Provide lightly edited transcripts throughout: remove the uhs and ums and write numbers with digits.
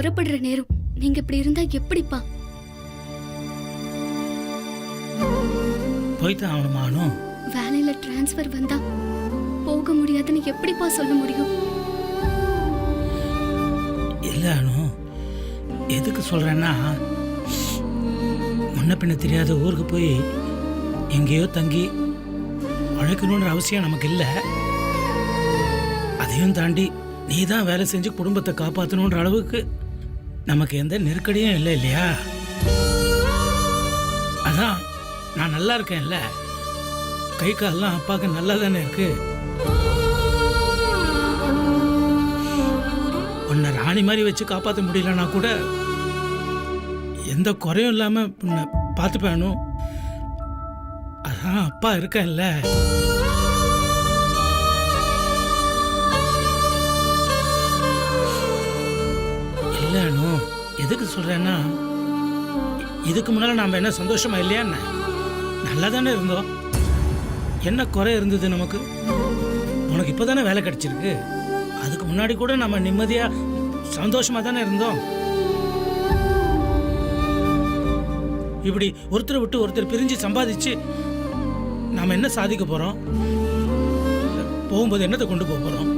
புறப்படுற நேரம். நீங்க இப்படி இருந்தா எப்படிப்பா? போய்தான் ஆகணுமானோ? வேலையில டிரான்ஸ்ஃபர் வந்தா போக முடியாதுன்னு எப்படிப்பா சொல்ல முடியும்? இல்ல அனு, எதுக்கு சொல்றேன்னா, முன்ன பின்ன தெரியாத ஊருக்கு போய் எங்கேயோ தங்கி உழைக்கணுன்ற அவசியம் நமக்கு இல்லை. அதையும் தாண்டி நீ தான் வேலை செஞ்சு குடும்பத்தை காப்பாற்றணுன்ற அளவுக்கு நமக்கு எந்த நெருக்கடியும் இல்லை இல்லையா? அதான் நான் நல்லா இருக்கேன்ல, கை காலெல்லாம் அப்பாவுக்கு நல்லா தானே இருக்கு. உன்னை ராணி மாதிரி வச்சு காப்பாற்ற முடியலன்னா கூட எந்த குறையும் இல்லாம உன்னை பார்த்துப்பேனு. அதான் அப்பா இருக்கேன்ல. இல்லைன்னு எதுக்கு சொல்றேன்னா, இதுக்கு முன்னால நாம என்ன சந்தோஷமா இல்லையா? என்ன நல்லா தானே இருந்தோம். என்ன குறை இருந்தது நமக்கு? உனக்கு இப்போதானே வேலை கிடைச்சிருக்கு. அதுக்கு முன்னாடி கூட நம்ம நிம்மதியா சந்தோஷமா தானே இருந்தோம். இப்படி ஒருத்தரை விட்டு ஒருத்தர் பிரிஞ்சு சம்பாதிச்சு நாம என்ன சாதிக்க போறோம்? போகும்போது என்னத்தை கொண்டு போக போறோம்?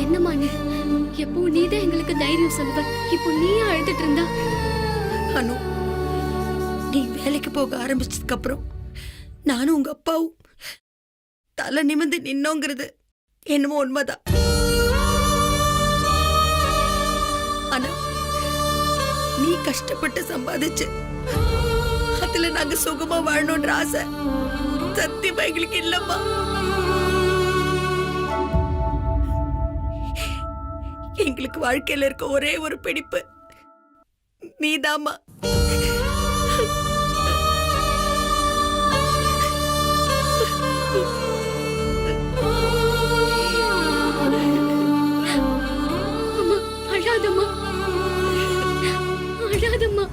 என்னம்மா நீ? எப்போ நீதான் எங்களுக்கு தைரியம் சொல்லுவ, இப்போ நீயே அழுதுட்டு இருந்தா? அனு, நீ வேலைக்கு போக ஆரம்பிச்சதுக்கு அப்புறம் நானும் உங்க அப்பாவும் தலை நிமிர்ந்து நின்னோங்கிறது என்னமோ உண்மைதான். ஆனா நீ கஷ்டப்பட்டு சம்பாதிச்சு அதுல நாங்க சுகமா வாழணும்ன்ற ஆசை சத்தியமா எங்களுக்கு இல்லம்மா. எங்களுக்கு வாழ்க்கையில இருக்க ஒரே ஒரு பிடிப்பு நீதாம்மா. அம்மா அழாதம்மா, அழாதம்மா.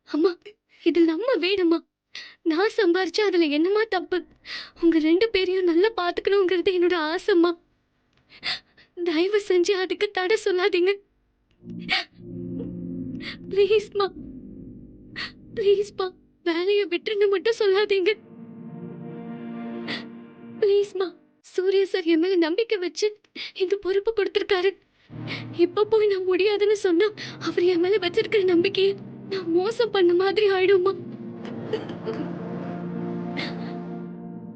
அம்மா, இது நம்ம வீடுமா. நான் சம்பாரிச்சா அதுல என்னமா தப்பு? உங்க 2 பேரையும் நல்லா பாத்துக்கணுங்கிறது என்னோட ஆசைம்மா. தயவு செஞ்சு அதுக்கு தடை சொல்லாதீங்க ப்ளீஸ்மா, ப்ளீஸ்மா. வேலையை விட்டுருங்க மட்டும் சொல்லாதீங்க ப்ளீஸ்மா. சூர்யா சார் என் மேல நம்பிக்கை வச்சு இந்த பொறுப்பு கொடுத்திருக்காரு. இப்ப போய் நான் முடியாதுன்னு சொன்னா அவர் என் மேல வச்சிருக்கிற நம்பிக்கையை நான் மோசம் பண்ண மாதிரி ஆயிடுமா.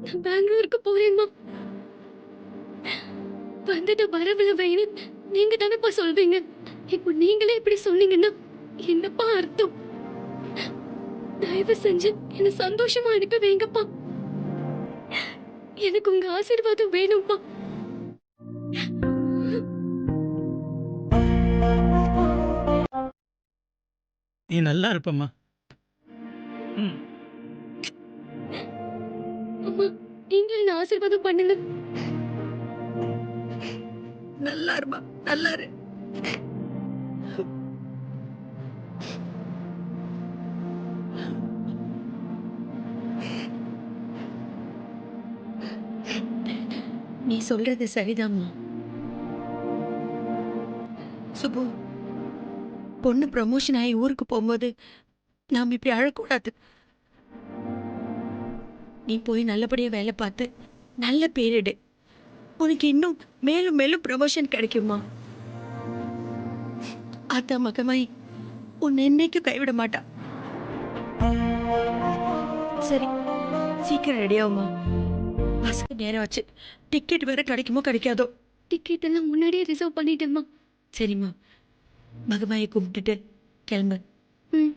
நான் பெங்களூருக்கு போறேன்மா. வந்தத வரவில்லை வைன்னு நீங்க தானப்பா சொல்வீங்க. இப்போ நீங்களே இப்படி சொன்னீங்கன்னா என்னப்பா அர்த்தம்? தயவு செஞ்சு என்ன சந்தோஷமா அனுப்பி வைங்கப்பா. எனக்கு உங்க ஆசீர்வாதம் வேணும்ப்பா. நீ நல்லா இருப்பம்மா. அம்மா, நீங்க என்ன ஆசீர்வாதம் பண்ணுங்க. நல்லா இருமா, நல்லா இரு. நீ சொல்றது சரிதாம்மா. சுபு, பொண்ணு ப்ரமோஷன் ஆகி ஊருக்கு போகும்போது நாம் இப்படி அழக்கூடாது. நீ போய் நல்லபடியா வேலை பார்த்து நல்ல பேரிடு. உனக்கு இன்னும் மேலும் மேலும் ப்ரமோஷன் கிடைக்குமா? ஆத்தா மகமாய் உன்னை என்னைக்கும் கைவிட மாட்டா. சரி, சீக்கிரம் ரெடியாகுமா? பஸ்க்கு நேரம் ஆச்சு. டிக்கெட் வேற கிடைக்குமோ கிடைக்காதோ? டிக்கெட் எல்லாம் முன்னாடியே ரிசர்வ் பண்ணிட்டேம்மா. சரிம்மா, மகமாயை கும்பிட்டுட்டு கிளம்பு. ம்.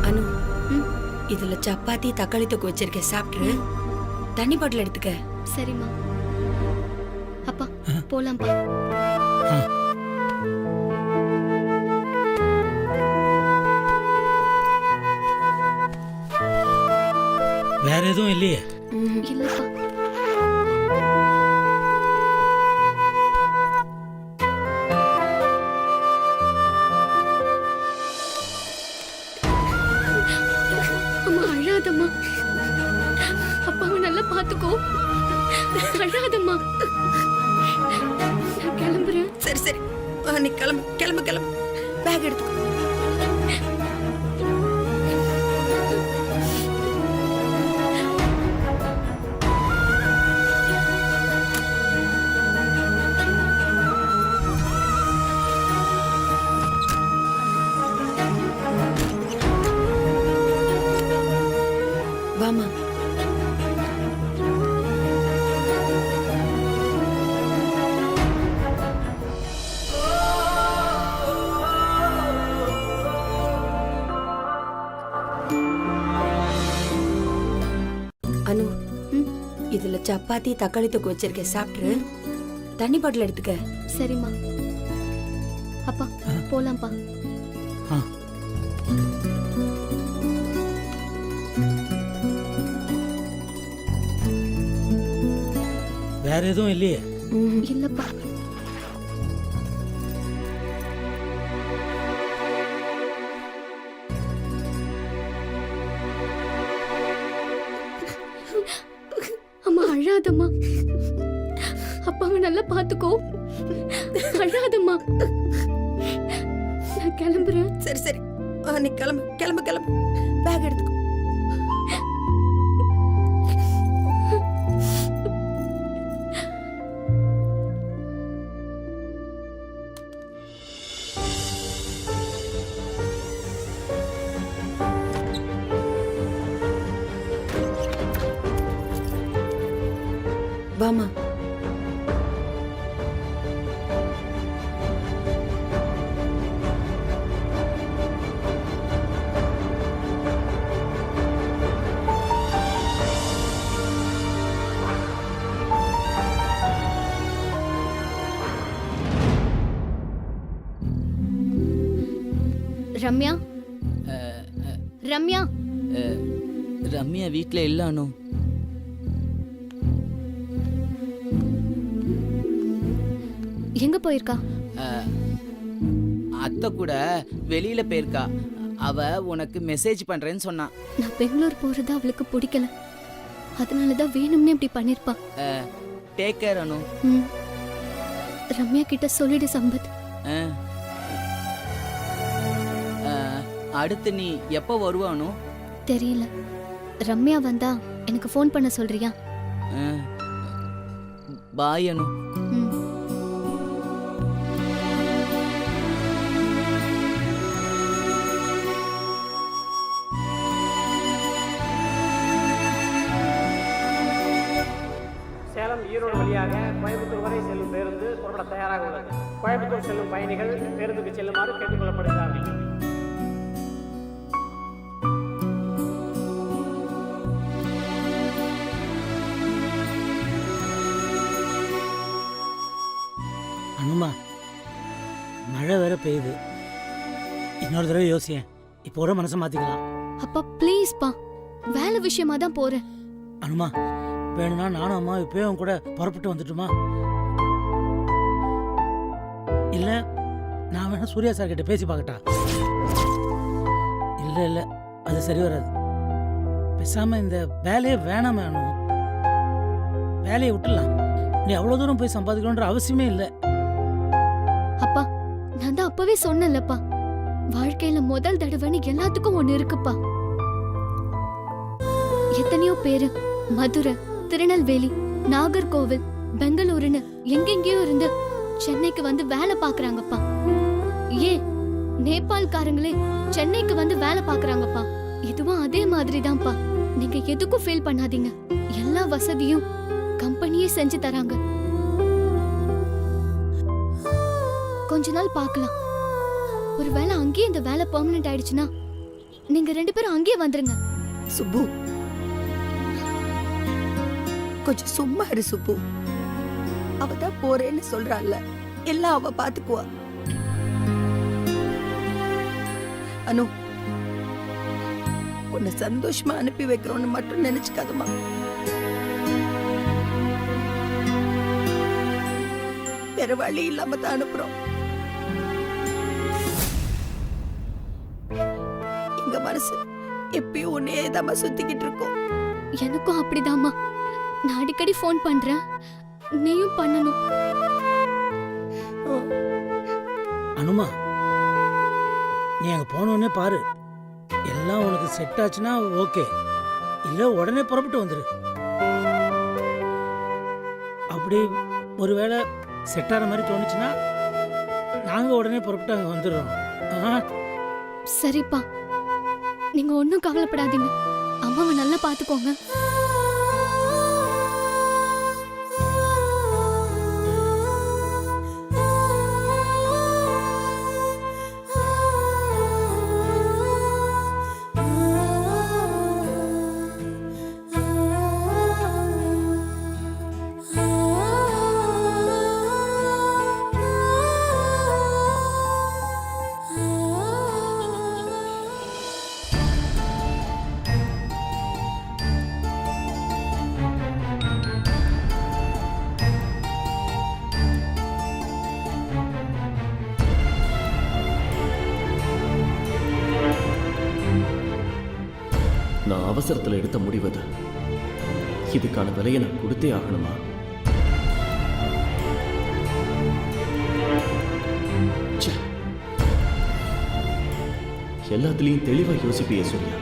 அனு, இதுல சப்பாத்தி தக்காளி தொக்கு வச்சிருக்கேன், சாப்பிட்டு தண்ணி பாட்டில் எடுத்துக்க. சரிம்மா. அப்பா போலாம்ப்பா. வேற எதுவும் இல்லையே? இல்லப்பா. அம்மா அழாதம்மா. அப்பாவை நல்லா பாத்துக்கோ. அழாதம்மா. நான் கிளம்புறேன். சரி சரி, நீ கிளம்பு கிளம்பு கிளம்பு. பேக் எடுத்துக்கோ. வாமா. அனு, இதுல சப்பாத்தி தக்காளி தொக்கு வச்சிருக்கேன், சாப்பிட்டு தண்ணி பாட்டில் எடுத்துக்க. சரிம்மா. அப்பா போலாம்ப்பா. ஆ. வேற எதுவும் இல்லையே? இல்லப்பா. அம்மா அழாதம்மா. அப்பாவை நல்லா பாத்துக்கோ. அழாதம்மா. நான் கிளம்புறேன். சரி சரி, நீ கிளம்பு கிளம்பு கிளம்பு. பேக் எடுத்துக்கோ. வாமா. ரம்யா. ரம்யா. ரம்யா வீட்டில் இல்லை அனு. எங்க போயிருக்கா? அத்தை கூட வெளியில போயிருக்கா. அவ உனக்கு மெசேஜ் பண்றேன்னு சொன்னான். நான் பெங்களூர் போறது அவளுக்கு பிடிக்கல. அதனாலதான் வேணும்னே இப்படி பண்ணிருப்பா. டேக் கேர் அனு. ரம்யா கிட்ட சொல்லிடு சம்பத். அடுத்து நீ எப்போ வருவா அனு? தெரியல. ரம்யா வந்தா எனக்கு ஃபோன் பண்ண சொல்றியா? பாய் அனு. ம். சேலம் ஈரோடு வழியாக கோயம்புத்தூர் வரை செல்லும் பேருந்து புறப்பட தயாராக உள்ளது. கோயம்புத்தூர் செல்லும் பயணிகள் பேருந்துக்கு செல்லுமாறு கேட்டுக்கொள்ளப்படுகிறார்கள். அனுமா, மழை வேற பெய்யுது. இன்னொரு தடவை யோசியேன். இப்போ கூட மனசை மாத்திக்கலாம். அப்பா ப்ளீஸ் பா, வேலை விஷயமா தான் போறேன். அனுமா, வேணும்னா நானும் அம்மா இப்பவே அவன் கூட புறப்பட்டு வந்துட்டுமா? இல்ல நான் வேணா சூர்யா சார் கிட்ட பேசி பார்க்கட்டா? இல்ல இல்ல, அது சரி வராது. பேசாம இந்த வேலையே வேணாமே அனு. வேலையை விட்டுலாம். நீ அவ்வளவு தூரம் போய் சம்பாதிக்கணுன்ற அவசியமே இல்லை. அப்பா, நான் தான் அப்பவே சொன்னேன்லப்பா, வாழ்க்கையில முதல் தடவைன்னு எல்லாத்துக்கும் ஒண்ணு இருக்குப்பா. எத்தனையோ பேரு மதுரை, திருநெல்வேலி, நாகர்கோவில், பெங்களூருன்னு எங்கெங்கேயோ இருந்து சென்னைக்கு வந்து வேலை பாக்குறாங்கப்பா. ஏன் நேபாள்காரங்களே சென்னைக்கு வந்து வேலை பாக்குறாங்கப்பா. இதுவும் அதே மாதிரி தான்ப்பா. நீங்க எதுக்கும் ஃபீல் பண்ணாதீங்க. எல்லா வசதியும் கம்பெனியே செஞ்சு தராங்க. கொஞ்ச நாள் பார்க்கலாம். ஒருவேளை அங்கேயே இந்த வேலை பெர்மனன்ட் ஆயிடுச்சுன்னா நீங்க 2 பேரும் அங்கேயே வந்துருங்க. சுப்பு, கொஞ்சம் சும்மா இரு சுப்பு. அவ தான் போறேன்னு சொல்றாள்ல, எல்லாம் அவ பாத்துக்குவா. அனு, உன்னை சந்தோஷமா அனுப்பி வைக்கிறோன்னு மட்டும் நினைச்சுக்காதமா. வேற வழி இல்லாம தான் அனுப்புறோம். எங்க மனசு எப்பயும் உன்னையே தான் சுத்திக்கிட்டு இருக்கோம். எனக்கும் அப்படிதாம்மா. நான் அடிக்கடி ஃபோன் பண்றேன், நீயும் பண்ணணும். அனுமா, நீ அங்க போனோடனே பாரு. எல்லாம் உனக்கு செட் ஆச்சுன்னா ஓகே, இல்ல உடனே புறப்பட்டு வந்துரு. அப்படி ஒருவேளை செட் ஆகிற மாதிரி தோணுச்சுன்னா நாங்க உடனே புறப்பட்டு அங்க வந்துடுறோம். சரிப்பா, நீங்க ஒன்னும் கவலைப்படாதீங்க. அம்மாவை நல்லா பாத்துக்கோங்க. நான் அவசரத்தில் எடுத்த முடிவது. இதுக்கான விலையை நான் கொடுத்தே ஆகணுமா? ச்சே. எல்லாத்துலயும் தெளிவா யோசிப்பியே சூர்யா.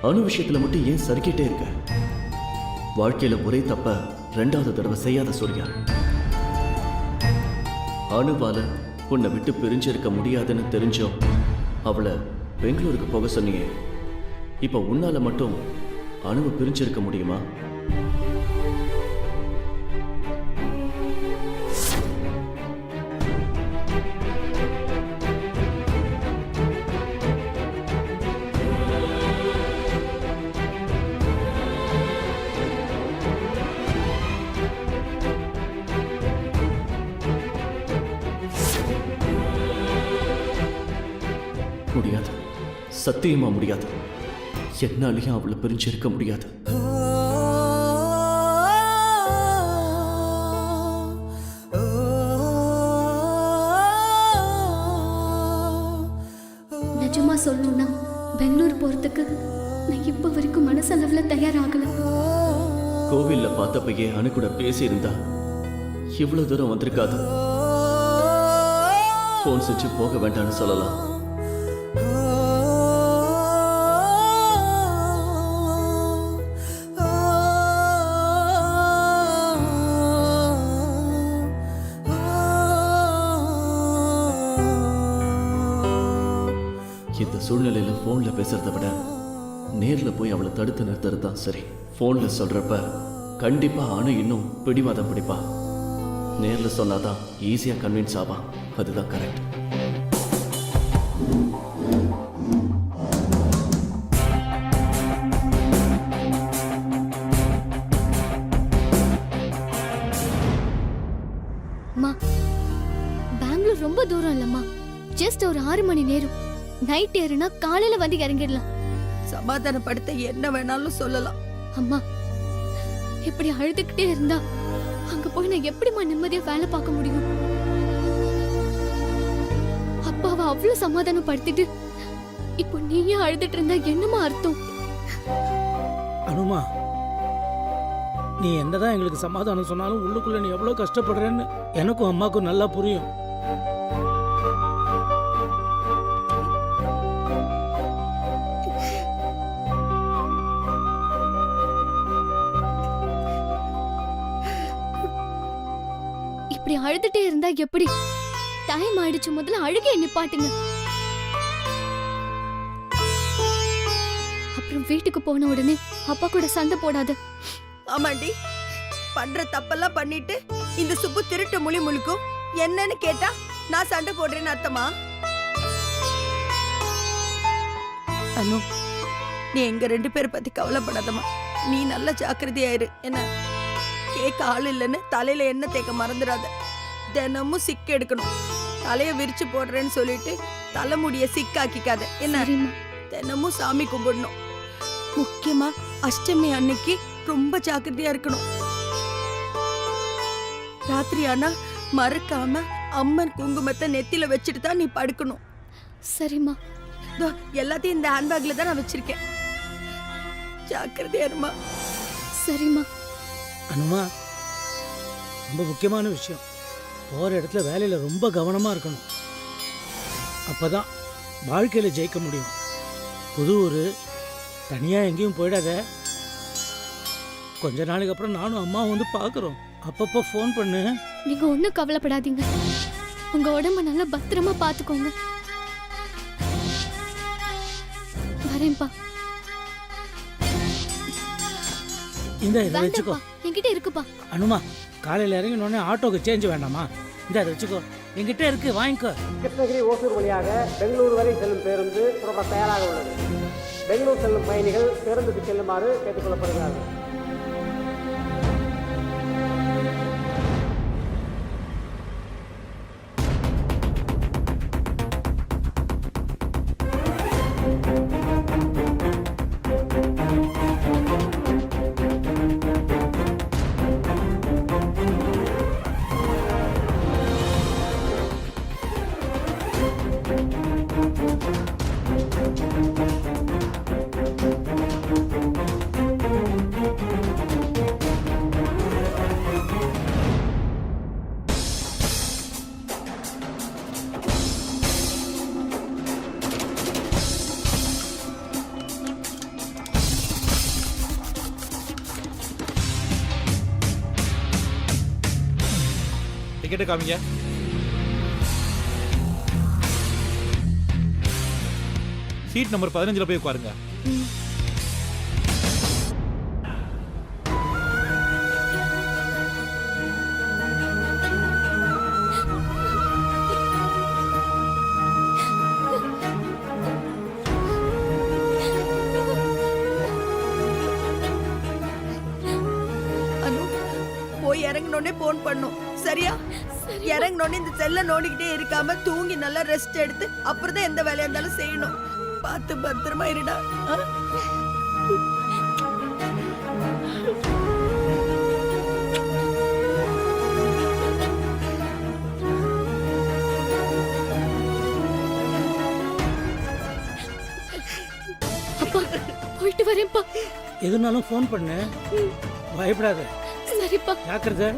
அணு விஷயத்துல மட்டும் ஏன் சறுக்கிட்டே இருக்க? வாழ்க்கையில ஒரே தப்ப 2வது தடவை செய்யாத சூர்யா. அணுவால உன்னை விட்டு பிரிஞ்சிருக்க முடியாதுன்னு தெரிஞ்சோம் அவளை பெங்களூருக்கு போக சொன்னியே. இப்ப உன்னால மட்டும் அணுவை பிரிஞ்சிருக்க முடியுமா? முடியாது, சத்தியமா முடியாது. என்னாலையும் அவளை பிரிஞ்சிருக்க முடியாது. நிஜமா சொல்லணும்னா பெங்களூர் போறதுக்கு நான் இப்ப வரைக்கும் மனசளவுல தயாராகல. கோவில்ல பார்த்தப்பயே அணு கூட பேசியிருந்தா இவ்வளவு தூரம் வந்திருக்காது. போன் செஞ்சு போக வேண்டாம்னு சொல்லலாம். இந்த சூழ்நிலையில போன்ல பேசுறதை விட நேர்ல போய் அவளை தடுத்து நிறுத்துறது தான் சரி. போன்ல சொல்றப்ப கண்டிப்பா அணு இன்னும் பிடிவாதம் பிடிப்பா. நேர்ல சொன்னாதான் ஈஸியா கன்வின்ஸ் ஆவா. அதுதான் கரெக்ட். தூரம் இல்லம்மா, ஜஸ்ட் ஒரு 6 மணி நேரம். நைட் ஏறுனா காலையில வந்து இறங்கிடலாம். சமாதானப்படுத்த என்ன வேணாலும் சொல்லலாம். அம்மா, இப்படி அழுதுகிட்டே இருந்தா அங்க போய் நான் எப்படிம்மா நிம்மதியா வேலை பார்க்க முடியும்? அப்பாவை அவ்வளவு சமாதானப்படுத்திட்டு இப்போ நீயே அழுதுட்டு இருந்தா என்னமா அர்த்தம்? அனுமா, நீ என்னதான் எங்களுக்கு சமாதானம் சொன்னாலும் உள்ளுக்குள்ள நீ எவ்வளவு கஷ்டப்படுறேன்னு எனக்கும் அம்மாக்கும் நல்லா புரியும். இப்படி அழுதுட்டே இருந்தா எப்படி? டைம் ஆயிடுச்சு, முதல்ல அழுகைய நிப்பாட்டுங்க. அப்புறம் வீட்டுக்கு போன உடனே அப்பா கூட சண்டை போடாத. ஆமாண்டி, பண்ற தப்பெல்லாம் பண்ணிட்டு இந்த சுப்பு திருட்டு முழி முழுக்கும். என்னன்னு கேட்டா நான் சண்டை போடுறேன்னு அர்த்தமா? அனு, நீ எங்க 2 பேரை பத்தி கவலைப்படாதம்மா. நீ நல்ல ஜாக்கிரதையாயிரு. என்ன கேட்க ஆள் இல்லைன்னு தலையில எண்ணெய் தேக்க மறந்துடாத. தினமும் சிக்கு எடுக்கணும். தலைய விரிச்சு போடுறேன்னு சொல்லிட்டு தலைமுடிய சிக்காக்கிக்காத. என்ன சரிம்மா. தினமும் சாமி கும்பிடணும். முக்கியமா அஷ்டமி அன்னைக்கு ரொம்ப ஜாக்கிரதையா இருக்கணும். ராத்திரி ஆனா மறக்காம அம்மன் குங்குமத்தை நெத்தில வச்சுட்டு தான் நீ படுக்கணும். சரிம்மா. இதோ எல்லாத்தையும் இந்த ஹேண்ட்பேக்ல தான் நான் வச்சிருக்கேன். ஜாக்கிரதையா இருமா. சரிம்மா. அனுமா, ரொம்ப முக்கியமான விஷயம். போகிற இடத்துல வேலையில் ரொம்ப கவனமாக இருக்கணும். அப்பதான் வாழ்க்கையில் ஜெயிக்க முடியும். புது ஊர், தனியாக எங்கேயும் போயிடாத. கொஞ்ச நாளைக்கு அப்புறம் நானும் அம்மாவும் வந்து பார்க்குறோம். அப்பப்போ ஃபோன் பண்ணு. நீங்க ஒண்ணும் கவலைப்படாதீங்க. உங்க உடம்ப நல்லா பத்திரமா பாத்துக்கோங்க. வரேன்ப்பா. இந்த இதை வச்சுக்கோ. வேண்டாம்ப்பா, என்கிட்ட இருக்குப்பா. அனுமா, காலையில் இறங்கினோடனே ஆட்டோக்கு சேஞ்ச் வேண்டாமா? இந்த அதை வச்சுக்கோ, என்கிட்ட இருக்கு, வாங்கிக்கோ. கிருஷ்ணகிரி ஓசூர் வழியாக பெங்களூர் வரை செல்லும் பேருந்து புறப்பட தயாராக உள்ளது. பெங்களூர் செல்லும் பயணிகள் பேருந்துக்கு செல்லுமாறு கேட்டுக்கொள்ளப்படுகிறார்கள். டிக்கெட்டு காமிங்க. சீட் நம்பர் 15ல போய் உட்காருங்க. அனு, போய் இறங்கினோடனே போன் பண்ணும். சரியா? இறங்கினோடனே இந்த செல்ல நோண்டிக்கிட்டே இருக்காம தூங்கி நல்லா ரெஸ்ட் எடுத்து அப்புறம் தான் எந்த வேலையா இருந்தாலும் செய்யணும். பார்த்து பத்திரமா இருடா. அப்பா, போயிட்டு வரேன்ப்பா. எதுனாலும் ஃபோன் பண்ணு, பயப்படாத. சரிப்பா. ஜாக்கிரதை.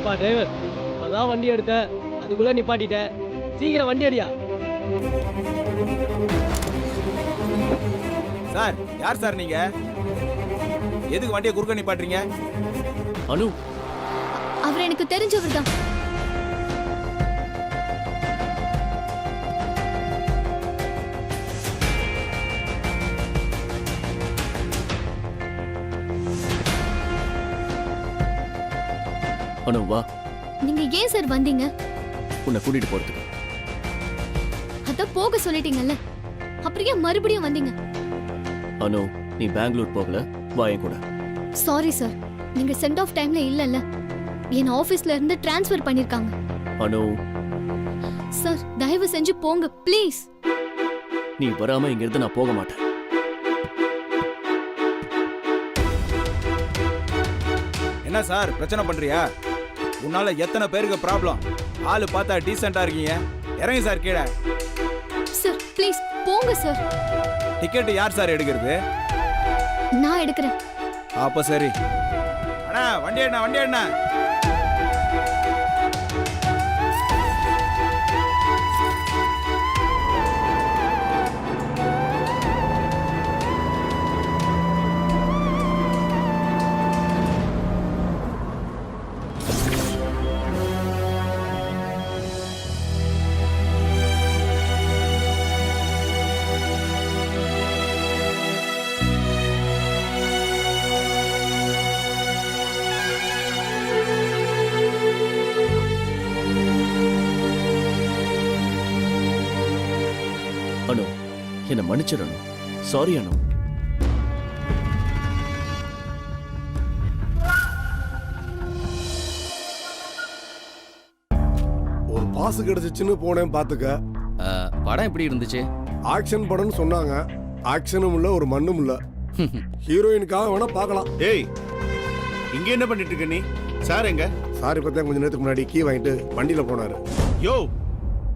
அப்பா டிரைவர், அதான் வண்டி எடுத்தேன், அதுக்குள்ள நிப்பாட்டிட்டேன். சீக்கிரம் வண்டி அடியா. சார், யார் சார் நீங்க? எதுக்கு வண்டியை குறுக்க நிப்பாட்டுறீங்க? அனு, அவர் எனக்கு தெரிஞ்சவர் தான். அனு வா, நீங்க ஏன் சார் வந்தீங்க? உன்னை கூட்டிட்டு போறதுக்கு. அதான் போக சொல்லிட்டீங்கல்ல, அப்புறம் ஏன் மறுபடியும் வந்தீங்க? அனு, நீ பெங்களூர் போகல, வா என் கூட. சாரி சார், நீங்க சென்ட் ஆஃப் டைம்ல இல்லல்ல. என் ஆபீஸ்ல இருந்து டிரான்ஸ்ஃபர் பண்ணிருக்காங்க. அனு, சார் தயவு செஞ்சு போங்க ப்ளீஸ். நீ வராம இங்க இருந்து நான் போக மாட்டேன். என்ன சார் பிரச்சனை பண்றியா? உன்னால எத்தனை பேருக்கு ப்ராப்ளம்? ஆளு பார்த்தா டீசெண்டா இருக்கீங்க. இறங்கி சார் கீழே. சார் ப்ளீஸ் போங்க சார். டிக்கெட் யார் சார் எடுக்கிறது? நான் எடுக்கிறேன். அப்ப சரி. அண்ணா வண்டி அண்ணா, வண்டி அண்ணா. அனு, என்னை மன்னிச்சிடணும். சாரி அனு. ஒரு பாசு கிடைச்சிச்சுன்னு போனேன் பாத்துக்க. படம் எப்படி இருந்துச்சு? ஆக்ஷன் படம்னு சொன்னாங்க. ஆக்ஷனும் இல்ல, ஒரு மண்ணும் இல்ல. ஹீரோயினுக்காக வேணா பார்க்கலாம். ஏய், இங்க என்ன பண்ணிட்டு இருக்க நீ? சார் எங்க? சார் இப்பதான் கொஞ்ச நேரத்துக்கு முன்னாடி கீ வாங்கிட்டு வண்டியில போனாரு. யோ,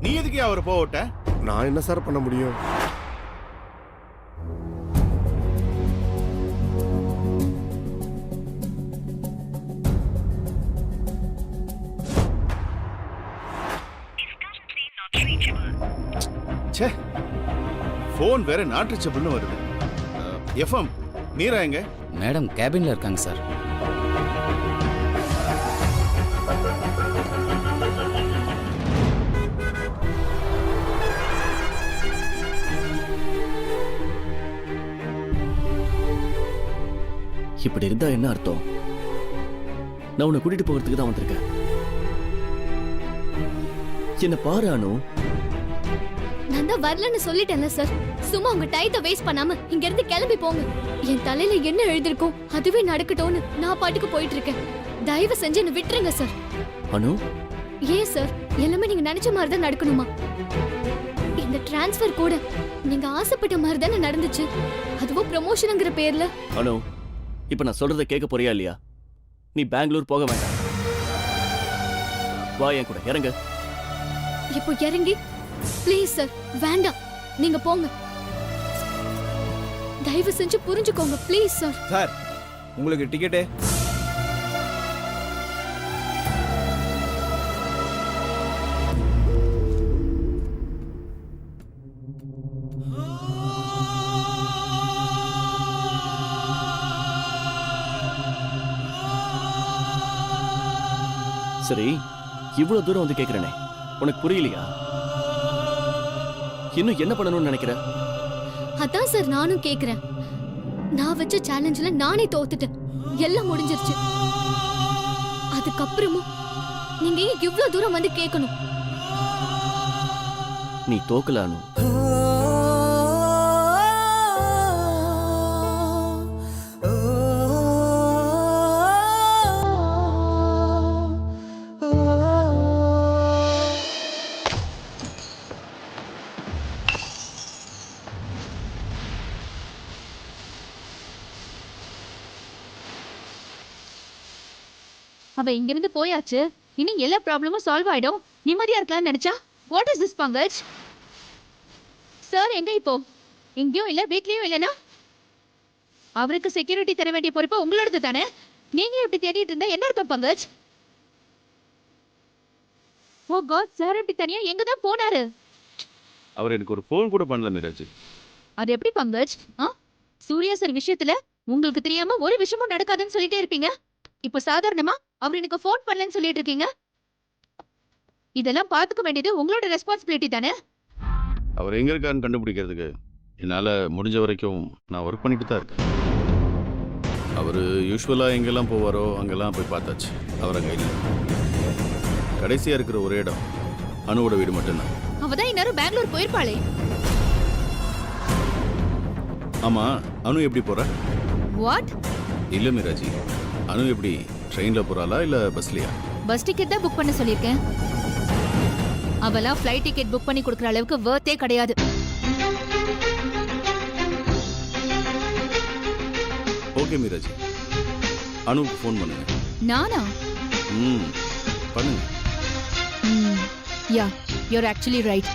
நீ எதுக்கு அவரை போட்ட? நான் என்ன சார் பண்ண முடியும்? ச்சே, ஃபோன் வேற நாட் ரீச்சபிள்னு வருது. எஃப்எம் மீரா எங்க? மேடம் கேபின்ல இருக்காங்க சார். இப்படி இருந்தா என்ன அர்த்தம்? நான் உன்னை கூட்டிட்டு போகிறதுக்கு தான் வந்திருக்கேன். என்ன பாரு அனு. நான் தான் வரலன்னு சொல்லிட்டேன்ல சார். சும்மா உங்க டைத்தை வேஸ்ட் பண்ணாம இங்க இருந்து கிளம்பி போங்க. என் தலையில என்ன எழுதிருக்கோம் அதுவே நடக்கட்டும்னு நான் பாட்டுக்கு போயிட்டு இருக்கேன். தயவு செஞ்சு என்ன விட்டுருங்க சார். அனு, ஏன் சார் எல்லாமே நீங்க நினைச்ச மாதிரி தான் நடக்கணுமா? இந்த டிரான்ஸ்ஃபர் கூட நீங்க ஆசைப்பட்ட மாதிரி தானே நடந்துச்சு. அதுவும் ப்ரமோஷனுங்கிற பேர்ல. அனு, இப்ப நான் சொல்றதை கேட்க போறியா இல்லையா? நீ பெங்களூர் போக வேண்டாம். வா என் கூட, இறங்க. இப்போ இறங்கி ப்ளீஸ் சார், வேண்டாம், நீங்க போங்க. தயவு செஞ்சு புரிஞ்சுக்கோங்க ப்ளீஸ் சார். சார், உங்களுக்கு டிக்கெட்டு? சரி, இவ்வளவு தூரம் வந்து கேக்குறேனே, உனக்கு புரியலையா? இன்னும் என்ன பண்ணணும்னு நினைக்கிற? அதான் சார் நானும் கேக்குறேன். நான் வச்ச சேலஞ்சில நானே தோத்துட்டேன். எல்லாம் முடிஞ்சிருச்சு. அதுக்கப்புறமும் நீங்க ஏன் இவ்வளவு தூரம் வந்து கேட்கணும்? நீ தோக்கல அனு. அவ இங்கிருந்து போயாச்சு. இனி எல்லா ப்ராப்ளமும் சால்வ் ஆயிடும். நிம்மதியா இருக்கலாம்னு நினைச்சா what is this Pankaj? Sir எங்க இப்போ? இங்கேயும் இல்ல, வீட்லயும் இல்லைன்னா அவருக்கு செக்யூரிட்டி தர வேண்டிய பொறுப்பு உங்களோடது தானே? நீங்க இப்படி தேடிட்டு இருந்தா என்ன அர்த்தம் பங்கஜ்? ஓ காட், சார் இப்படி தனியா எங்க தான் போனாரு? அவர் எனக்கு ஒரு ஃபோன் கூட பண்ணல மீராஜ். அது எப்படி பங்கஜ்? சூர்யா சார் விஷயத்துல உங்களுக்கு தெரியாம ஒரு விஷயமும் நடக்காதுன்னு சொல்லிட்டே இருப்பீங்க. இப்போ சாதாரணமா அவர் எனக்கு ஃபோன் பண்ணலன்னு சொல்லிட்டு இருக்கீங்க. இதெல்லாம் பார்த்துக்க வேண்டியது உங்களோட ரெஸ்பான்சிபிலிட்டி தானே? அவர் எங்க இருக்காருன்னு கண்டுபிடிக்கிறதுக்கு என்னால் முடிஞ்ச வரைக்கும் நான் ஒர்க் பண்ணிட்டு தான் இருக்கேன். அவர் யூஸ்வலாக எங்கெல்லாம் போவாரோ அங்கெல்லாம் போய் பார்த்தாச்சு. அவர் அங்கே இல்லை. கடைசியாக இருக்கிற ஒரே இடம் அனுவோட வீடு மட்டும்தான். அவதான் இந்நேரம் பெங்களூர் போயிருப்பாளே. ஆமாம், அனு எப்படி போகிறா? வாட்? இல்லை மீராஜி, அனு எப்படி ட்ரெயினில் போகிறாளா இல்லை பஸ்லையா? பஸ் டிக்கெட் தான் புக் பண்ண சொல்லியிருக்கேன். அவெல்லாம் ஃப்ளைட் டிக்கெட் புக் பண்ணி கொடுக்குற அளவுக்கு வர்த்தே கிடையாது. ஓகே மீராஜி, அனுவுக்கு ஃபோன் பண்ணுங்க. நானா? பண்ணுங்க. Yeah, you're actually right.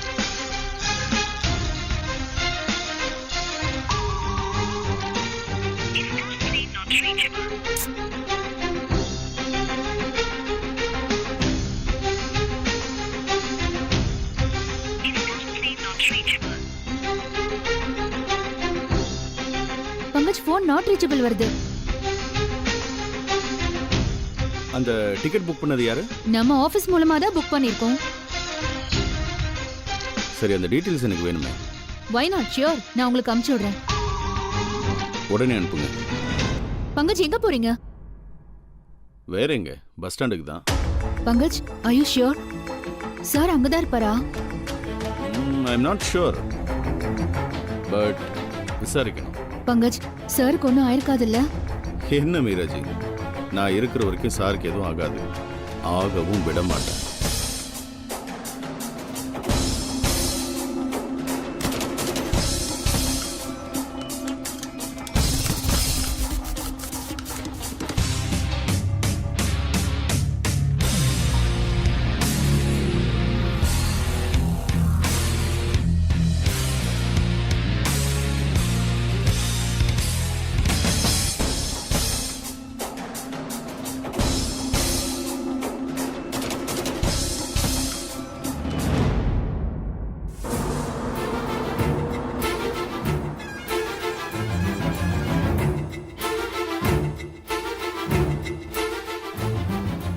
Pankaj, phone not reachable வருது. அந்த டிக்கெட் புக் பண்ணது யாரு? நம்ம ஆபீஸ் மூலமா தான் புக் பண்ணிருக்கோம். சரி, அந்த டீடைல்ஸ் எனக்கு வேணுமே. Why not? ஷியோர், நான் உங்களுக்கு அனுப்பிச்சு விடுறேன். உடனே அனுப்புங்க. பங்கஜ், எங்க போறீங்க? வேற எங்க? பஸ் ஸ்டாண்டுக்கு தான். Pankaj, are you sure? Sir அங்கதான் இருப்பாரா? I am not sure, but விசாரிக்கணும். பங்கஜ், சாருக்கு ஒன்றும் ஆயிருக்காதுல்ல? என்ன மீராஜி, நான் இருக்கிற வரைக்கும் சாருக்கு எதுவும் ஆகாது. ஆகவும் விட மாட்டேன்.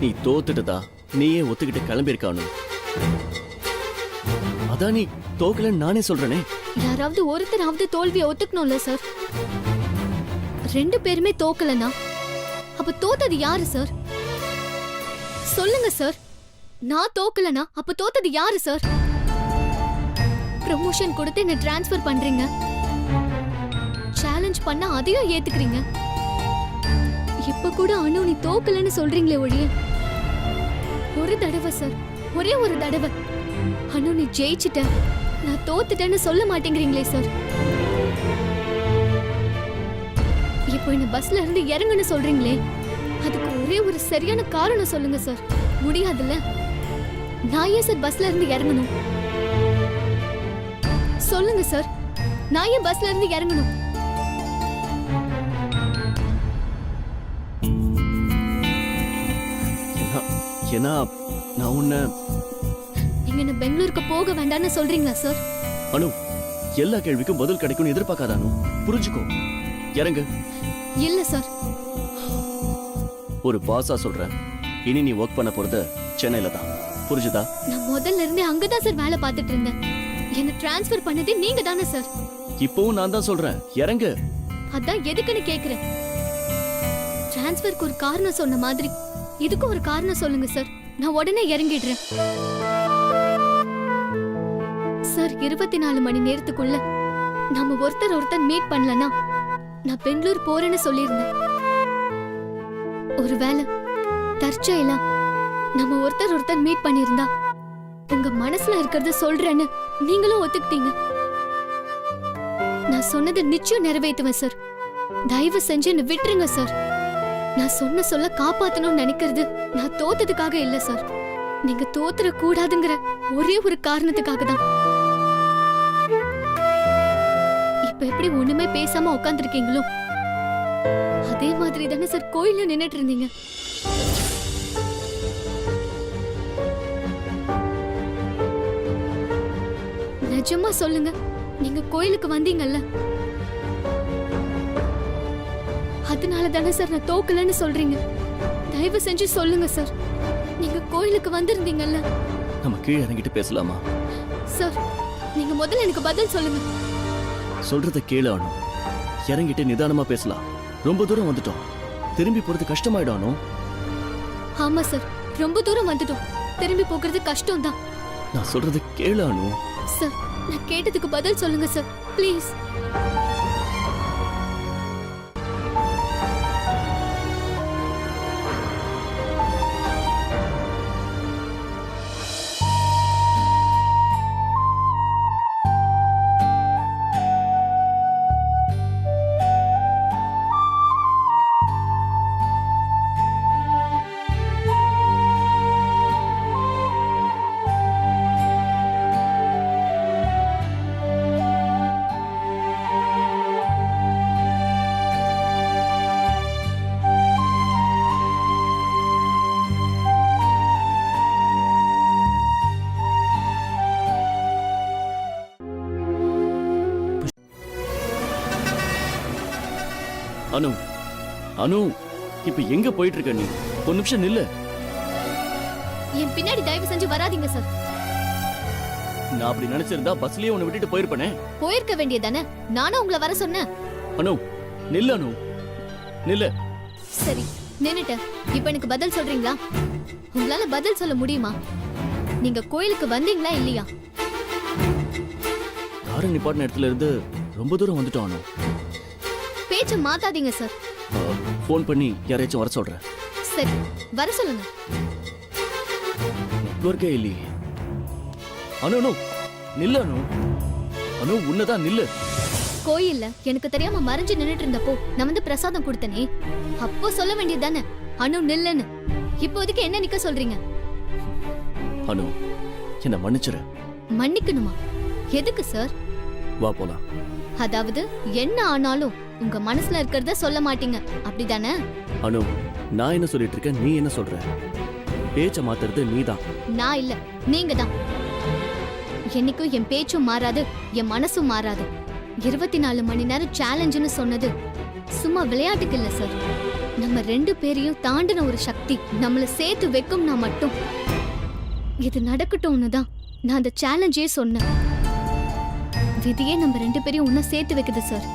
நீ தோத்துட்டதா நீயே ஒத்துக்கிட்டு கிளம்பியிருக்கானு. அதான் நீ தோக்கலன்னு நானே சொல்றேனே. யாராவது ஒருத்தராவது தோல்வியை ஒத்துக்கணும்ல சார்? ரெண்டு பேருமே தோக்கலனா அப்ப தோத்தது யாரு சார்? சொல்லுங்க சார். நான் தோக்கலனா அப்ப தோத்தது யாரு சார்? ப்ரமோஷன் கொடுத்து என்ன டிரான்ஸ்ஃபர் பண்றீங்க, சேலஞ்ச் பண்ணா அதையும் ஏத்துக்கிறீங்க. இப்ப கூட அனு நீ தோக்கலன்னு சொல்றீங்களே ஒழிய, ஒரு தடவை சார், ஒரே ஒரு தடவை அனு நீ ஜெயிச்சிட்ட நான் தோத்துட்டேன்னு சொல்ல மாட்டேங்கிறீங்களே சார். இப்போ என்ன பஸ்ல இருந்து இறங்குன்னு சொல்றீங்களே, அதுக்கு ஒரே ஒரு சரியான காரணம் சொல்லுங்க சார். முடியாதுல்ல? நான் ஏன் சார் பஸ்ல இருந்து இறங்கணும்? சொல்லுங்க சார், நான் ஏன் பஸ்ல இருந்து இறங்கணும்? ஏன்னா நான் உன்னை நீங்க என்ன பெங்களூருக்கு போக வேண்டாம்னு சொல்றீங்களா சார்? அனு, எல்லா கேள்விக்கும் பதில் கிடைக்கும்னு எதிர்பார்க்காத அனு. புரிஞ்சுக்கோ, இறங்கு. இல்ல சார். ஒரு பாஸா சொல்றேன், இனி நீ ஒர்க் பண்ண போறது சென்னையில தான். புரிஞ்சுதா? நான் முதல்ல இருந்தே அங்கதான் சார் வேலை பார்த்துட்டு இருந்தேன். என்ன டிரான்ஸ்ஃபர் பண்ணதே நீங்க தானே சார்? இப்பவும் நான் தான் சொல்றேன், இறங்கு. அதான் எதுக்குன்னு கேக்குறேன். டிரான்ஸ்ஃபருக்கு ஒரு காரணம் சொன்ன மாதிரி இதுக்கும் ஒரு காரணம் சொல்லுங்க சார். நான் உடனே இறங்கிடுறேன் சார். 24 மணி நேரத்துக்குள்ள நாம ஒருத்தர் மீட் பண்ணலனா நான் பெங்களூர் போறேன்னு சொல்லியிருந்தேன். ஒருவேளை தற்செயலா நம்ம ஒருத்தர் மீட் பண்ணியிருந்தா உங்க மனசுல இருக்கிறத சொல்றேன்னு நீங்களும் ஒத்துக்கிட்டீங்க. நான் சொன்னதை நிச்சயம் நிறைவேற்றுவேன் சார். தயவு செஞ்சு என்ன விட்டுருங்க சார். நான் சொன்ன சொல்ல காப்பாத்தணும்னு நினைக்கிறது நான் தோத்ததுக்காக இல்ல சார். நீங்க தோத்துற கூடாதுங்கிற ஒரே ஒரு காரணத்துக்காக தான். இப்ப எப்படி ஒண்ணுமே பேசாம உட்கார்ந்துருக்கீங்களோ அதே மாதிரி தானே சார் கோயில்ல நின்னுட்டு இருந்தீங்க. நிஜமா சொல்லுங்க, நீங்க கோயிலுக்கு வந்தீங்கல்ல, அதனால தானே சார் நான் தோக்கலன்னு சொல்றீங்க? தயவு செஞ்சு சொல்லுங்க சார், நீங்க கோயிலுக்கு வந்திருந்தீங்கல்ல? நம்ம கீழே இறங்கிட்டு பேசலாமா? சார் நீங்க முதல்ல எனக்கு பதில் சொல்லுங்க. சொல்றத கேளு அனு. இறங்கிட்டு நிதானமா பேசலாம். ரொம்ப தூரம் வந்துட்டோம், திரும்பி போறது கஷ்டமாயிடும் அனு. ஆமா சார், ரொம்ப தூரம் வந்துட்டோம், திரும்பி போகிறது கஷ்டம் தான். நான் சொல்றது கேளு அனு. சார் நான் கேட்டதுக்கு பதில் சொல்லுங்க சார், ப்ளீஸ். அனு, அனு, இப்ப எங்க போயிட்டு இருக்க நீ? ஒரு நிமிஷம் நில்லு. என் பின்னாடி தயவு செஞ்சு வராதீங்க சார். நான் அப்படி நினைச்சிருந்தா பஸ்லயே உன்னை விட்டுட்டு போயிருப்பனே. போயிருக்க வேண்டியதானே, நானும் உங்களை வர சொன்னேன். அனு, நில்லு அனு, நில்லு. சரி நின்னுட்டேன், இப்ப எனக்கு பதில் சொல்றீங்களா? உங்களால பதில் சொல்ல முடியுமா? நீங்க கோயிலுக்கு வந்தீங்களா இல்லையா? காரை நிப்பாட்டின இடத்துல இருந்து ரொம்ப தூரம் வந்துட்டோம் அனு. பேச்ச மாத்தாதீங்க சார். ஃபோன் பண்ணி யாரையாச்சும் வர சொல்றேன். சரி வர சொல்லுங்க. நெட்வொர்க்கே இல்லையே. அனு, அனு, நில்லு அனு. அனு, உன்னதான் நில்லு. கோயில்ல எனக்கு தெரியாம மறைஞ்சு நின்னுட்டு இருந்தப்போ நான் வந்து பிரசாதம் கொடுத்தனே, அப்போ சொல்ல வேண்டியது தானே அனு நில்லுன்னு. இப்போதைக்கு என்ன நிக்க சொல்றீங்க? அனு, என்ன மன்னிச்சிரு. மன்னிக்கணுமா? எதுக்கு சார்? வா போலாம். அதாவது என்ன ஆனாலும் உங்க மனசுல இருக்கிறத சொல்ல மாட்டீங்க, அப்படிதானே? அனு, நான் என்ன சொல்லிட்டு இருக்கேன், நீ என்ன சொல்ற? பேச்ச மாத்துறது நீதான். நான் இல்ல, நீங்க தான். என்னைக்கும் என் பேச்சும் மாறாது, என் மனசும் மாறாது. 24 மணி நேரம் சேலஞ்சுன்னு சொன்னது சும்மா விளையாட்டுக்கு இல்ல சார். நம்ம 2 பேரையும் தாண்டின ஒரு சக்தி நம்மள சேர்த்து வைக்கும்னா மட்டும் இது நடக்கட்டும்னு தான் நான் அந்த சேலஞ்சே சொன்னேன். விதியே நம்ம 2 பேரையும் ஒன்னா சேர்த்து வைக்குது சார்.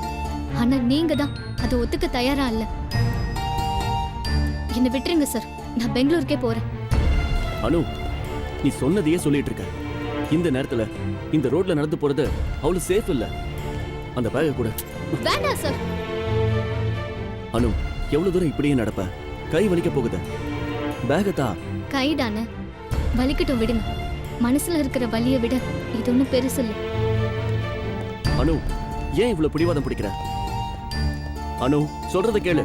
ஆனா நீங்க தான் அதை ஒத்துக்க தயாரா இல்ல. என்ன விட்டுருங்க சார், நான் பெங்களூருக்கே போறேன். அனு, நீ சொன்னதையே சொல்லிட்டு இருக்க. இந்த நேரத்துல இந்த ரோட்ல நடந்து போறது அவ்வளவு சேஃப் இல்ல. அந்த பேக கூட வேண்டாம் சார். அனு, எவ்வளவு தூரம் இப்படியே நடப்ப? கை வலிக்க போகுது. பேகத்தா. கைதானே, வலிக்கட்டும் விடுங்க. மனசுல இருக்கிற வலியை விட இது ஒன்றும் பெருசு இல்லை. அனு, ஏன் இவ்வளவு பிடிவாதம் பிடிக்கிற? அனு, சொல்றத கேளு.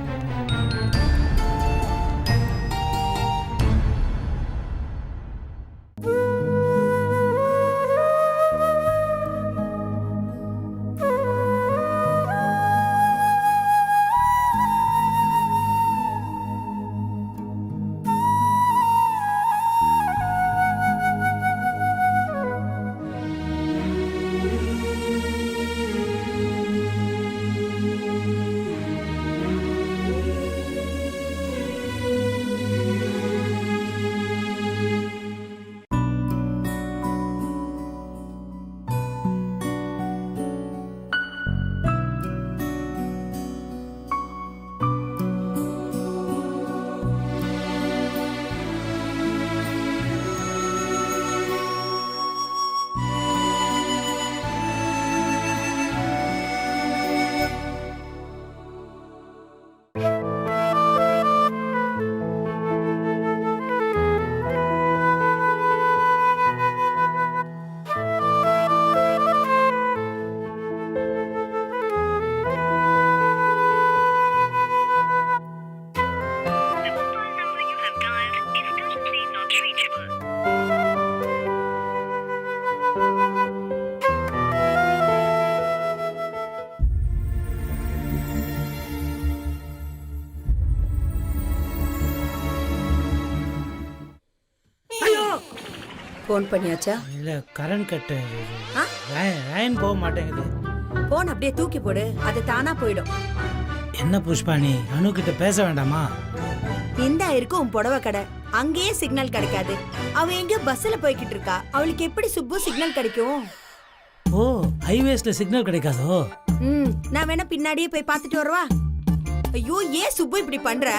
ஃபோன் பண்ணியாச்சா? இல்லை கரண்ட் கட்டு ஆ? லைன் போக மாட்டேங்குது. ஃபோன் அப்படியே தூக்கி போடு, அது தானா போயிடும். என்ன புஷ்பா நீ அனு கிட்ட பேச வேண்டாமா? இந்த இருக்கு உன் புடவை கடை, அங்கேயே சிக்னல் கிடைக்காது. அவ எங்க பஸ்ல போய்கிட்டு இருக்கா, அவளுக்கு எப்படி சுப்பு சிக்னல் கிடைக்கும்? ஓ ஹைவேஸ்ல சிக்னல் கிடைக்காதோ? நான் வேணா பின்னாடியே போய் பார்த்துட்டு வரவா? ஐயோ ஏன் சுப்பு இப்படி பண்ற?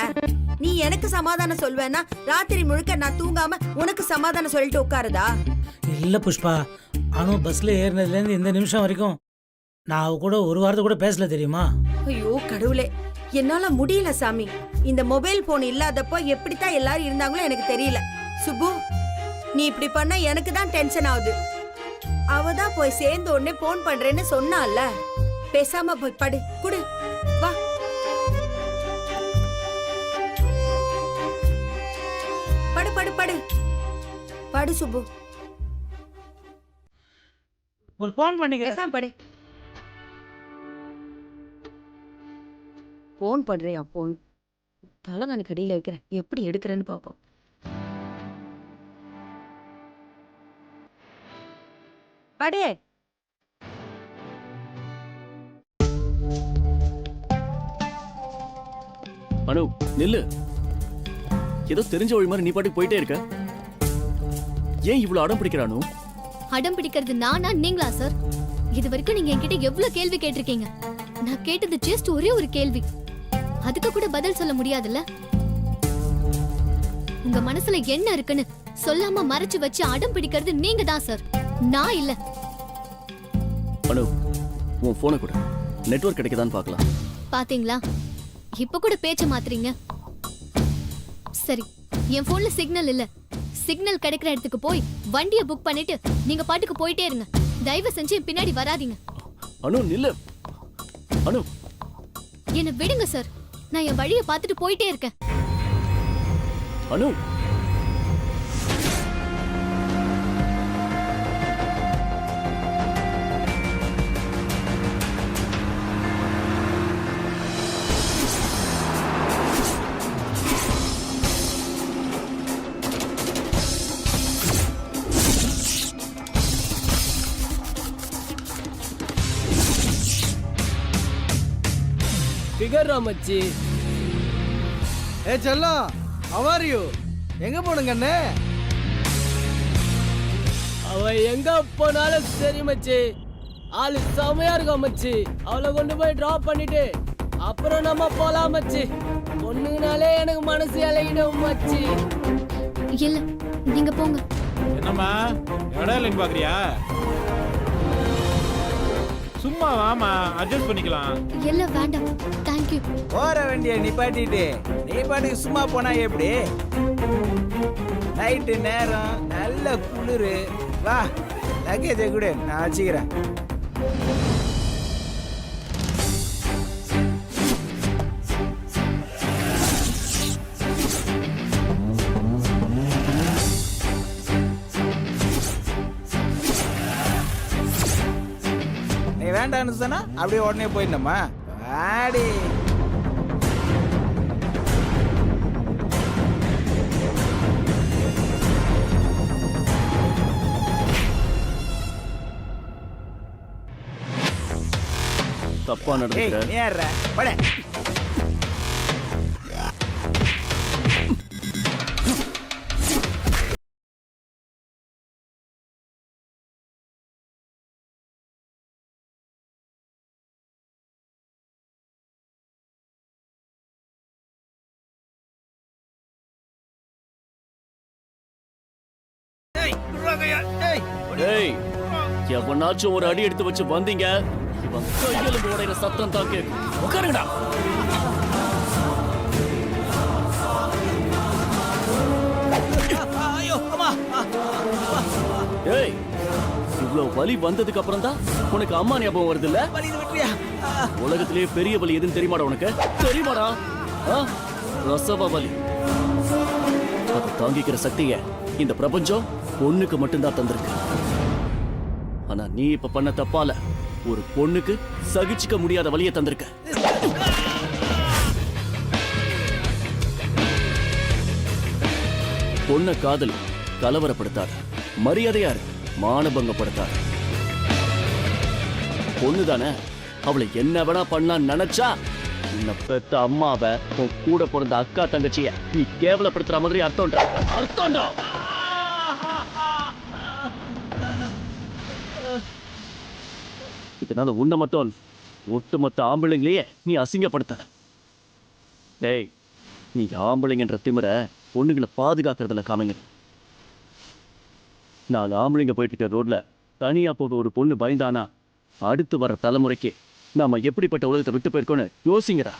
நீ எனக்கு சமாதானம் சொல்வேனா ராத்திரி முழுக்க நான் தூங்காம உனக்கு சமாதானம் சொல்லிட்டு உட்காருதா? இல்லை புஷ்பா, அனு பஸ்ல ஏறினதுலேருந்து இந்த நிமிஷம் வரைக்கும் நான் அவ கூட ஒரு வாரத்தை கூட பேசல தெரியுமா? ஐயோ கடவுளே, என்னால முடியல சாமி. இந்த மொபைல் போன் இல்லாதப்போ எப்படித்தான் எல்லாரும் இருந்தாங்களோ எனக்கு தெரியல. சுப்பு நீ இப்படி பண்ண எனக்கு தான் டென்ஷன் ஆகுது. அவதான் போய் சேர்ந்த உடனே போன் பண்றேன்னு சொன்னால. பேசாம போய் படு, குடு, வா. படு படு படு படு சுப்பு, ஒரு ஃபோன் பண்ணிக்க. பேசாம படு. போன் பண்றியா? போன் தலைகாணி கடியில வைக்கிறேன், எப்படி எடுக்கிறேன்னு பாப்போம். படே. அனு நில்லு. ஏதோ தெரிஞ்ச வழி மாதிரி நீ பாட்டுக்கு போயிட்டே இருக்க. ஏன் இவ்வளவு அடம் பிடிக்கிறானு? அடம் பிடிக்கிறது நானா நீங்களா சார்? இது வரைக்கும் நீங்க என்கிட்ட எவ்வளவு கேள்வி கேட்டிருக்கீங்க. நான் கேட்டது ஜஸ்ட் ஒரே ஒரு கேள்வி, அதுக்கு கூட பதில் சொல்ல முடியாதுல்ல? உங்க மனசுல என்ன இருக்குன்னு சொல்லாம மறைச்சு வச்சு அடம் பிடிக்கிறது நீங்க தான் சார், நான் இல்ல. அனு உன் போனை கூட நெட்வொர்க் கிடைக்குதான்னு பார்க்கலாம். பாத்தீங்களா, இப்ப கூட பேச்ச மாத்துறீங்க. சரி, என் போன்ல சிக்னல் இல்ல. சிக்னல் கிடைக்கிற இடத்துக்கு போய் வண்டியை புக் பண்ணிட்டு நீங்க பாட்டுக்கு போயிட்டே இருங்க. தயவு செஞ்சு என் பின்னாடி வராதீங்க. அனு நில்லு. அனு என்ன விடுங்க சார், நான் என் வழியை பார்த்துட்டு போயிட்டே இருக்கேன். அனு ஃபிகர் மச்சி. ஏ செல்லம், how are you? எங்க போனுங்கண்ணே? அவ எங்க போனாலும் சரி மச்சி, ஆளு செமையா இருக்கா மச்சி. அவளை கொண்டு போய் டிராப் பண்ணிட்டு அப்புறம் நம்ம போலாம் மச்சி. பொண்ணுங்கனாலே எனக்கு மனசு இலகிடும் மச்சி. இல்ல, நீங்க போங்க. என்னம்மா இடம் இல்லைன்னு பாக்குறியா? சும்மா வாமா, அட்ஜஸ்ட் பண்ணிக்கலாம். இல்ல வேண்டாம், தேங்க்யூ. போற வண்டியை நிப்பாட்டிட்டு நீ பாட்டுக்கு சும்மா போனா எப்படி? நைட்டு நேரம் நல்ல குளிரு. வா, லக்கேஜை கூட நான் வச்சுக்கிறேன். நீ வேண்டான்னு சொன்னா அப்படியே உடனே போயிடணுமா? வாடி. தப்பா நடந்துக்கிற. நீ யார்ற? பட. ஏய், எவனாச்சும் ஒரு அடி எடுத்து வச்சு வந்தீங்க, இவன் கையெலும்பு உடையிற சத்தம் தான் கேட்கும். உட்காருங்கடா. ஏய், இவ்வளவு வலி வந்ததுக்கு அப்புறம் தான் உனக்கு அம்மா ஞாபகம் வருது இல்ல? உலகத்திலேயே பெரிய வலி எதுன்னு தெரியுமாடா உனக்கு? தெரியுமாடா? ரசவ வலி. அதை தாங்கிக்கிற சக்திய இந்த பிரபஞ்சம் பொண்ணுக்கு மட்டும்தான் தந்திருக்கு. ஆனா நீ இப்ப பண்ண தப்பால ஒரு பொண்ணுக்கு சகிச்சுக்க முடியாத வலியை தந்திருக்க. பொண்ண காதல் கலவரப்படுத்தாத. மரியாதையா இரு, மானபங்கப்படுத்தாத. பொண்ணு தானே, அவளை என்ன வேணா பண்ணலான்னு நினைச்சா உன்னை பெத்த அம்மாவை, உன் கூட பிறந்த அக்கா தங்கச்சிய நீ கேவலப்படுத்துற மாதிரி அர்த்தம்டா. இதனால உன்னை மட்டும் ஒட்டுமொத்த ஆம்பளைங்களையே நீ அசிங்கப்படுத்த. டேய், நீ ஆம்பளைங்கன்ற திமிர பொண்ணுங்களை பாதுகாக்கிறதுல காமிங்க. நாலு ஆம்பளைங்க போயிட்டு இருக்க ரோட்ல தனியா போக ஒரு பொண்ணு பயந்தானா அடுத்து வர தலைமுறைக்கு நாம எப்படிப்பட்ட உலகத்தை விட்டு போயிருக்கோன்னு யோசிங்கடா.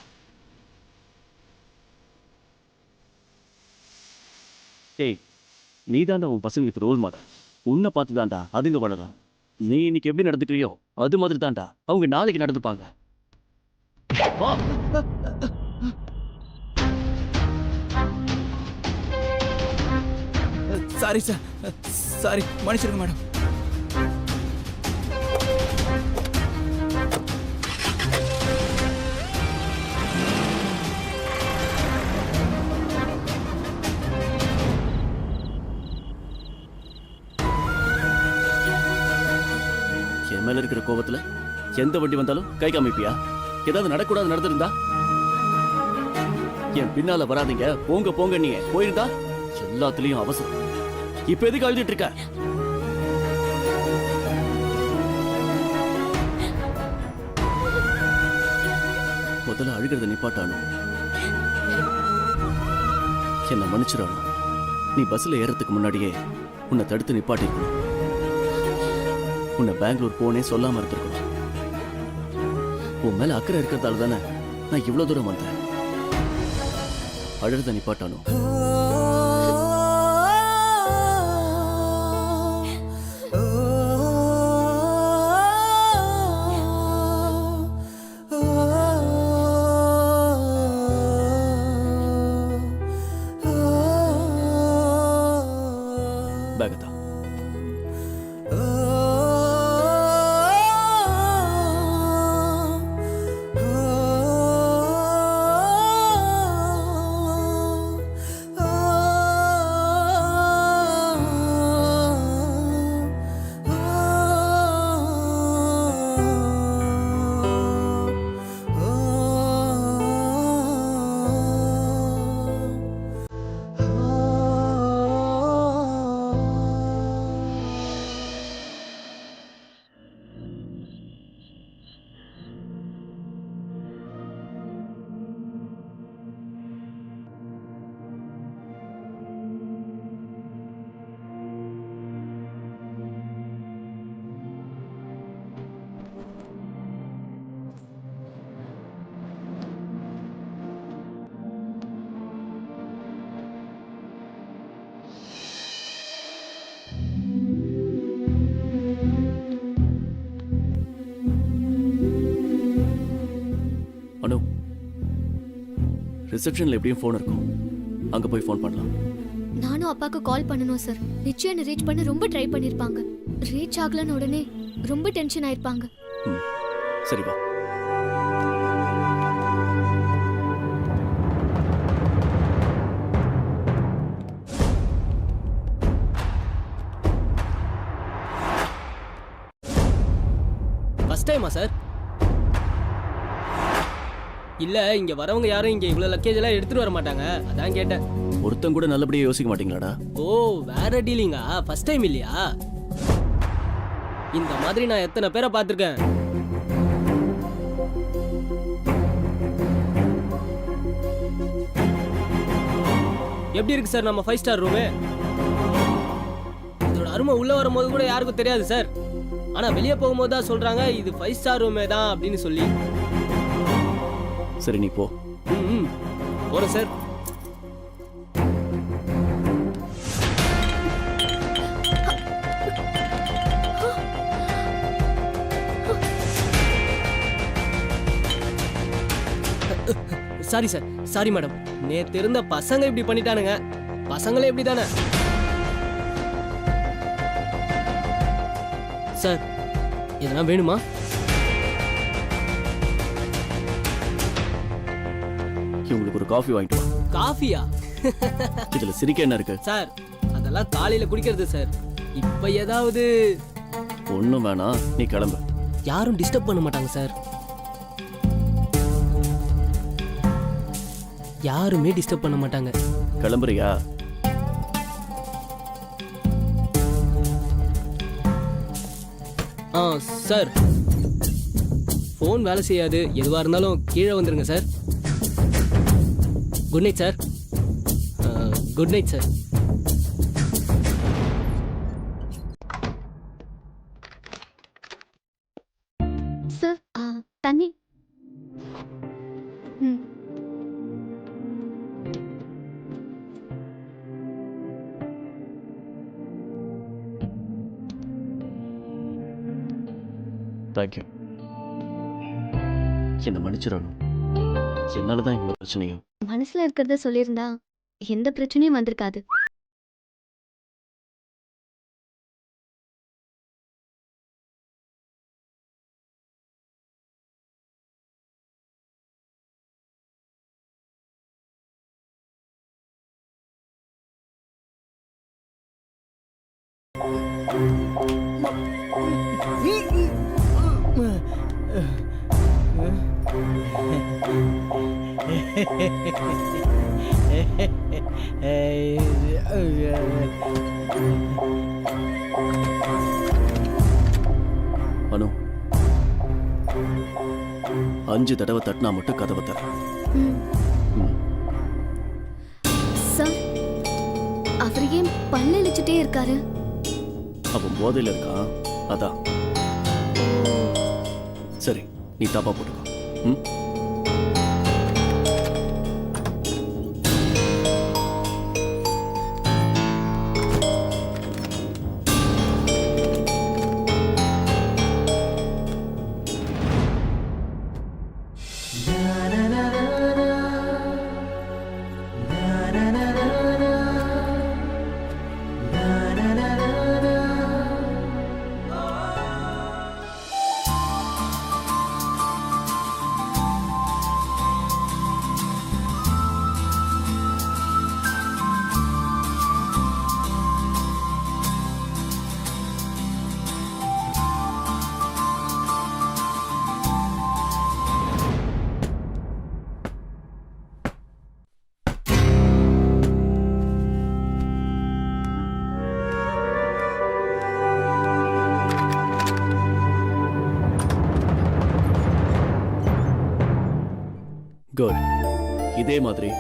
ஏய், நீ தாண்டா உன் பசங்களுக்கு ரோல் மாடல். உன்னை பார்த்து தாண்டா அதுங்க வளரும். நீ இன்னைக்கு எப்படி நடந்துக்கிறியோ அது மாதிரி தாண்டா அவங்க நாளைக்கு நடந்துப்பாங்க. சாரி சார், சாரி, மன்னிச்சிருங்க மேடம். என் மேல இருக்கிற கோபத்துல எந்த வண்டி வந்தாலும் கை காமிப்பியா? ஏதாவது நடக்கூடாது நடந்திருந்தா என் பின்னால வராதீங்க, போங்க போங்க நீங்க போயிருந்தா எல்லாத்துலயும் அவசரம். இப்ப எதுக்கு அழுதுட்டு இருக்க? முதல்ல அழுகிறத நிப்பாட்டானோ, என்ன மன்னிச்சிடணும். நீ பஸ்ல ஏறதுக்கு முன்னாடியே உன்னை தடுத்து நிப்பாட்டிருக்கணும். உன்னை பெங்களூர் போனே சொல்லாம இருந்திருக்கணும். உன் மேல அக்கறை இருக்கிறதால தானே நான் இவ்வளவு தூரம் வந்தேன். அழுறத நிப்பாட்டானோ. பேகத்தா அனு, ரிசப்ஷன்ல எப்படியும் ஃபோன் இருக்கும், அங்க போய் ஃபோன் பண்ணலாம். நானும் அப்பாவுக்கு கால் பண்ணணும் சார். நிச்சயம் என்ன ரீச் பண்ண ரொம்ப ட்ரை பண்ணிருப்பாங்க. ரீச் ஆகலன்னு உடனே ரொம்ப டென்ஷன் ஆயிருப்பாங்க. சரி வா. ஃபர்ஸ்ட் டைமா சார்? இல்ல, இங்க வரவங்க யாரும் இங்க இவ்வளவு லக்கேஜ் எல்லாம் எடுத்துட்டு வர மாட்டாங்க, அதான் கேட்டேன். ஒருத்தன் கூட நல்லபடியா யோசிக்க மாட்டீங்களாடா? ஓ, வேற டீலிங்கா? ஃபர்ஸ்ட் டைம் இல்லையா? இந்த மாதிரி நான் எத்தனை பேரை பார்த்திருக்கேன். எப்படி இருக்கு சார் நம்ம 5 ஸ்டார் ரூமு? இதோட அருமை உள்ள வரும்போது கூட யாருக்கும் தெரியாது சார். ஆனா வெளியே போகும்போது தான் சொல்றாங்க இது 5 ஸ்டார் ரூமே தான் அப்படின்னு சொல்லி. சரி நீ போ. போறேன் sir. Sorry sir, sorry madam. நேத்து இருந்த பசங்க இப்படி பண்ணிட்டானுங்க. பசங்களே இப்படி தானே சார்? இதெல்லாம் வேணுமா? உங்களுக்கு ஒரு காஃபி வாங்கிட்டு வா. காஃபியா? இதுல சிரிக்க என்ன இருக்கு சார்? அதெல்லாம் காலையில குடிக்கிறது சார். இப்ப ஏதாவது ஒன்றும் வேணாம், நீ கிளம்பு. யாரும் டிஸ்டர்ப் பண்ண மாட்டாங்க சார். யாருமே டிஸ்டர்ப் பண்ண மாட்டாங்க. கிளம்புறியா? சார் ஃபோன் வேலை செய்யாது, எதுவாக இருந்தாலும் கீழே வந்துருங்க sir. Good night sir. Good night sir. Sir தண்ணி. ம். தேங்க்யூ. என்னை மன்னிச்சிடணும். என்னால தான் இவ்வளோ பிரச்சனையும். மனசுல இருக்கிறத சொல்லியிருந்தா எந்த பிரச்சனையும் வந்திருக்காது. அனு, 5 தடவை தட்டினா மட்டும் கதவை தர. சார் அவர் ஏன் பல்ல இழிச்சிட்டே இருக்காரு? அவன் போதையில் இருக்கான், அதான். சரி, நீ தாப்பா போட்டுக்கோ. ம். குட். இதே மாதிரி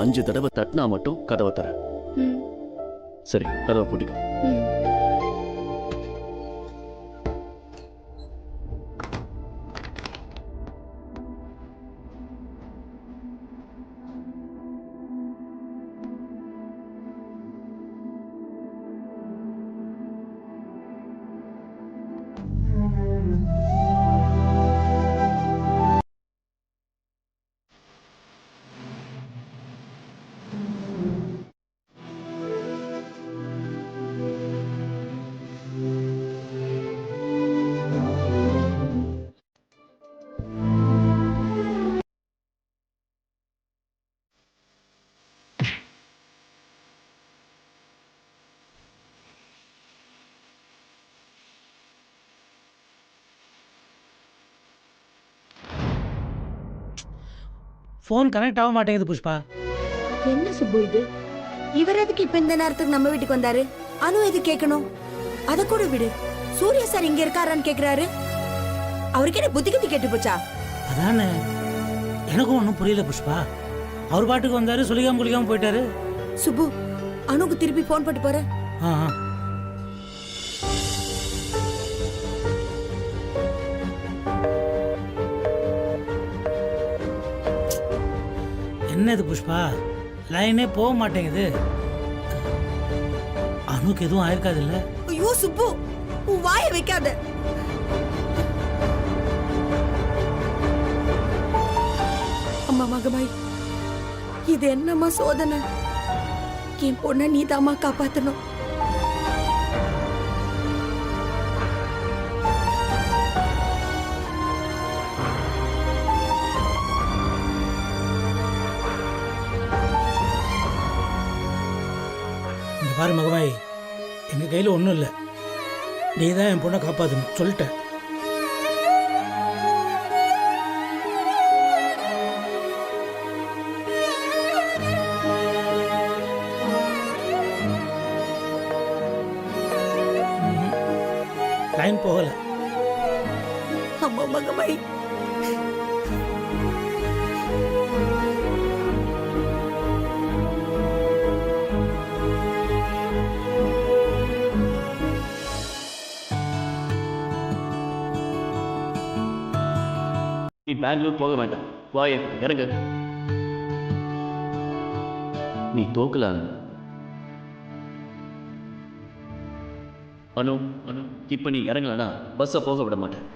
5 தடவை தட்டினா மட்டும் கதவை தர. சரி, கதவை பிடிக்கும். ஃபோன் கனெக்ட் ஆக மாட்டேங்குது புஷ்பா. என்ன சுப்பு இது? இவர் எதுக்கு இப்ப இந்த நேரத்துக்கு நம்ம வீட்டுக்கு வந்தாரு? அனு எது கேட்கணும்? அத கூட விடு. சூர்யா சார் இங்க இருக்காரான்னு கேக்குறாரு. அவருக்கு என்ன புத்தி கத்தி கேட்டு போச்சா? அதானே எனக்கும் ஒன்றும் புரியல புஷ்பா. அவர் பாட்டுக்கு வந்தாரு, சொல்லிக்காம குளிக்காம போயிட்டாரு. சுப்பு, அனுக்கு திருப்பி போன் போட்டு போற. ஆ என்னது புஷ்பா, லைனே போக மாட்டேங்குது. அனுக்கு எதுவும் ஆயிருக்காது இல்ல? ஐயோ சுப்பு, உன் வாயை வைக்காத. அம்மா மகமாய், இது என்னம்மா சோதனை? என் பொண்ண நீ தாமா காப்பாத்தணும். பாரு மகமாய், எங்கள் கையில் ஒன்றும் இல்லை. நீ தான் என் பொண்ணை காப்பாற்றணும் சொல்லிட்டேன். லைன் போகலை. அம்மா மகமாய் நீ பெங்களூர் போக வேண்டாம். வாய இறங்க. நீ தோக்கலாம். அனு அனு இப்போ நீ இறங்கலனா பஸ்ஸை போக விட மாட்டேன்.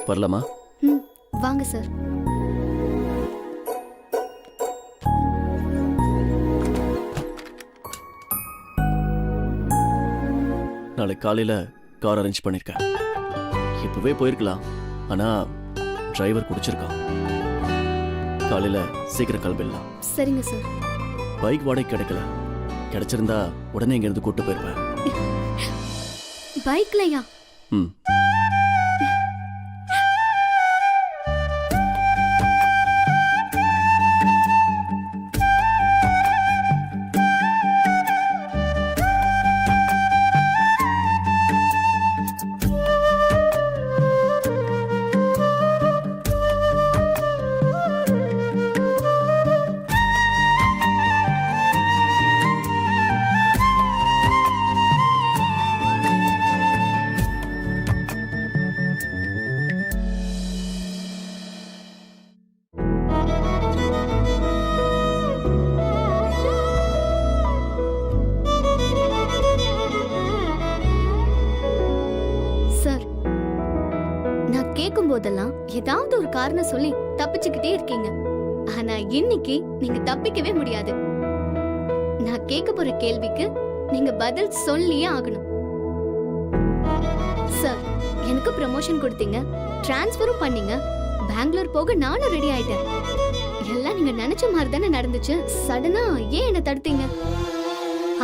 வரலாமா? ம் வாங்க சார். நாளைக்கு காலையில் கார் அரேஞ்ச் பண்ணியிருக்கேன். இப்போவே போயிருக்கலாம், ஆனால் டிரைவர் குடிச்சிருக்கான். காலையில் சீக்கிரம் கிளம்பிடலாம். சரிங்க சார். பைக் வாடகை கிடைக்கல. கிடைச்சிருந்தா உடனே இங்கேருந்து கூட்டு போயிருப்பேன். பைக்லையா? ம். போதெல்லாம் ஏதாவது ஒரு காரணம் சொல்லி தப்பிச்சுக்கிட்டே இருக்கீங்க. ஆனா இன்னைக்கு நீங்க தப்பிக்கவே முடியாது. நான் கேட்க போற கேள்விக்கு நீங்க பதில் சொல்லியே ஆகணும். சார், எனக்கு ப்ரமோஷன் கொடுத்தீங்க, டிரான்ஸ்ஃபரும் பண்ணீங்க, பெங்களூர் போக நானும் ரெடி ஆயிட்டேன். எல்லாம் நீங்க நினைச்ச மாதிரி தானே நடந்துச்சு. சடனா ஏன் என்ன தடுத்தீங்க?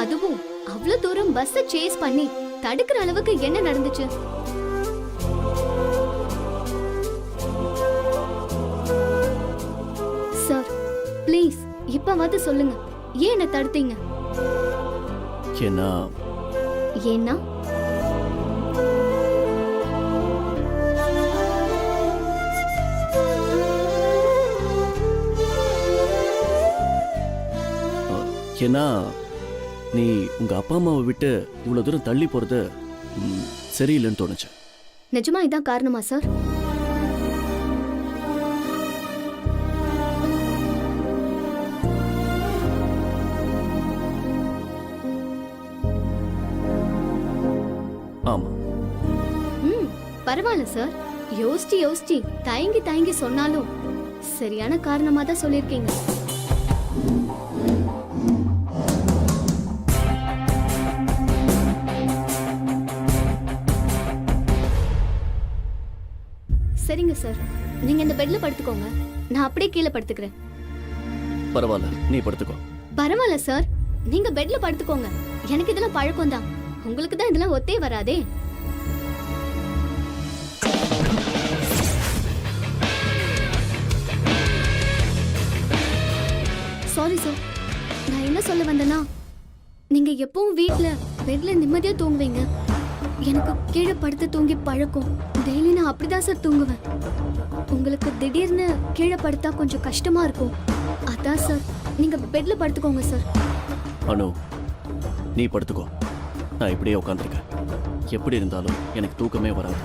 அதுவும் அவ்வளவு தூரம் பஸ்ஸை சேஸ் பண்ணி தடுக்கிற அளவுக்கு என்ன நடந்துச்சு? சார், ப்ளீஸ் இப்பவாது சொல்லுங்க, ஏன் என்ன தடுத்தீங்க? ஏன்னா ஏன்னா ஏன்னா நீ உங்க அப்பா அம்மாவை விட்டு இவ்வளவு தூரம் தள்ளி போறது சரியில்லைன்னு தோணுச்சு. நிஜமா இதான் காரணமா சார்? ஆமா. பரவாயில்ல சார், யோசிச்சு யோசிச்சு தயங்கி தயங்கி சொன்னாலும் சரியான காரணமா தான் சொல்லியிருக்கீங்க. சரிங்க சார், நீங்க இந்த பெட்ல படுத்துக்கோங்க, நான் அப்படியே கீழே படுத்துக்கிறேன். பரவாயில்ல, நீ படுத்துக்கோ. பரவாயில்ல சார், நீங்க பெட்ல படுத்துக்கோங்க, எனக்கு இதெல்லாம் பழக்கம் தான். உங்களுக்கு தான் இதெல்லாம் ஒத்தே வராதே. சாரி சார், நான் என்ன சொல்ல வந்தேன்னா, நீங்க எப்பவும் வீட்ல பெட்ல நிம்மதியா தூங்குவீங்க. எனக்கு கீழே படுத்து தூங்கி பழக்கம். டெய்லி நான் அப்படிதான் சார் தூங்குவேன். உங்களுக்கு திடீர்னு கீழே படுத்தா கொஞ்சம் கஷ்டமா இருக்கும். அதான் சார், நீங்க பெட்ல படுத்துக்கோங்க சார். அனு, நீ படுத்துக்கோ, நான் இப்படியே உட்காந்துருக்கேன். எப்படி இருந்தாலும் எனக்கு தூக்கமே வராது.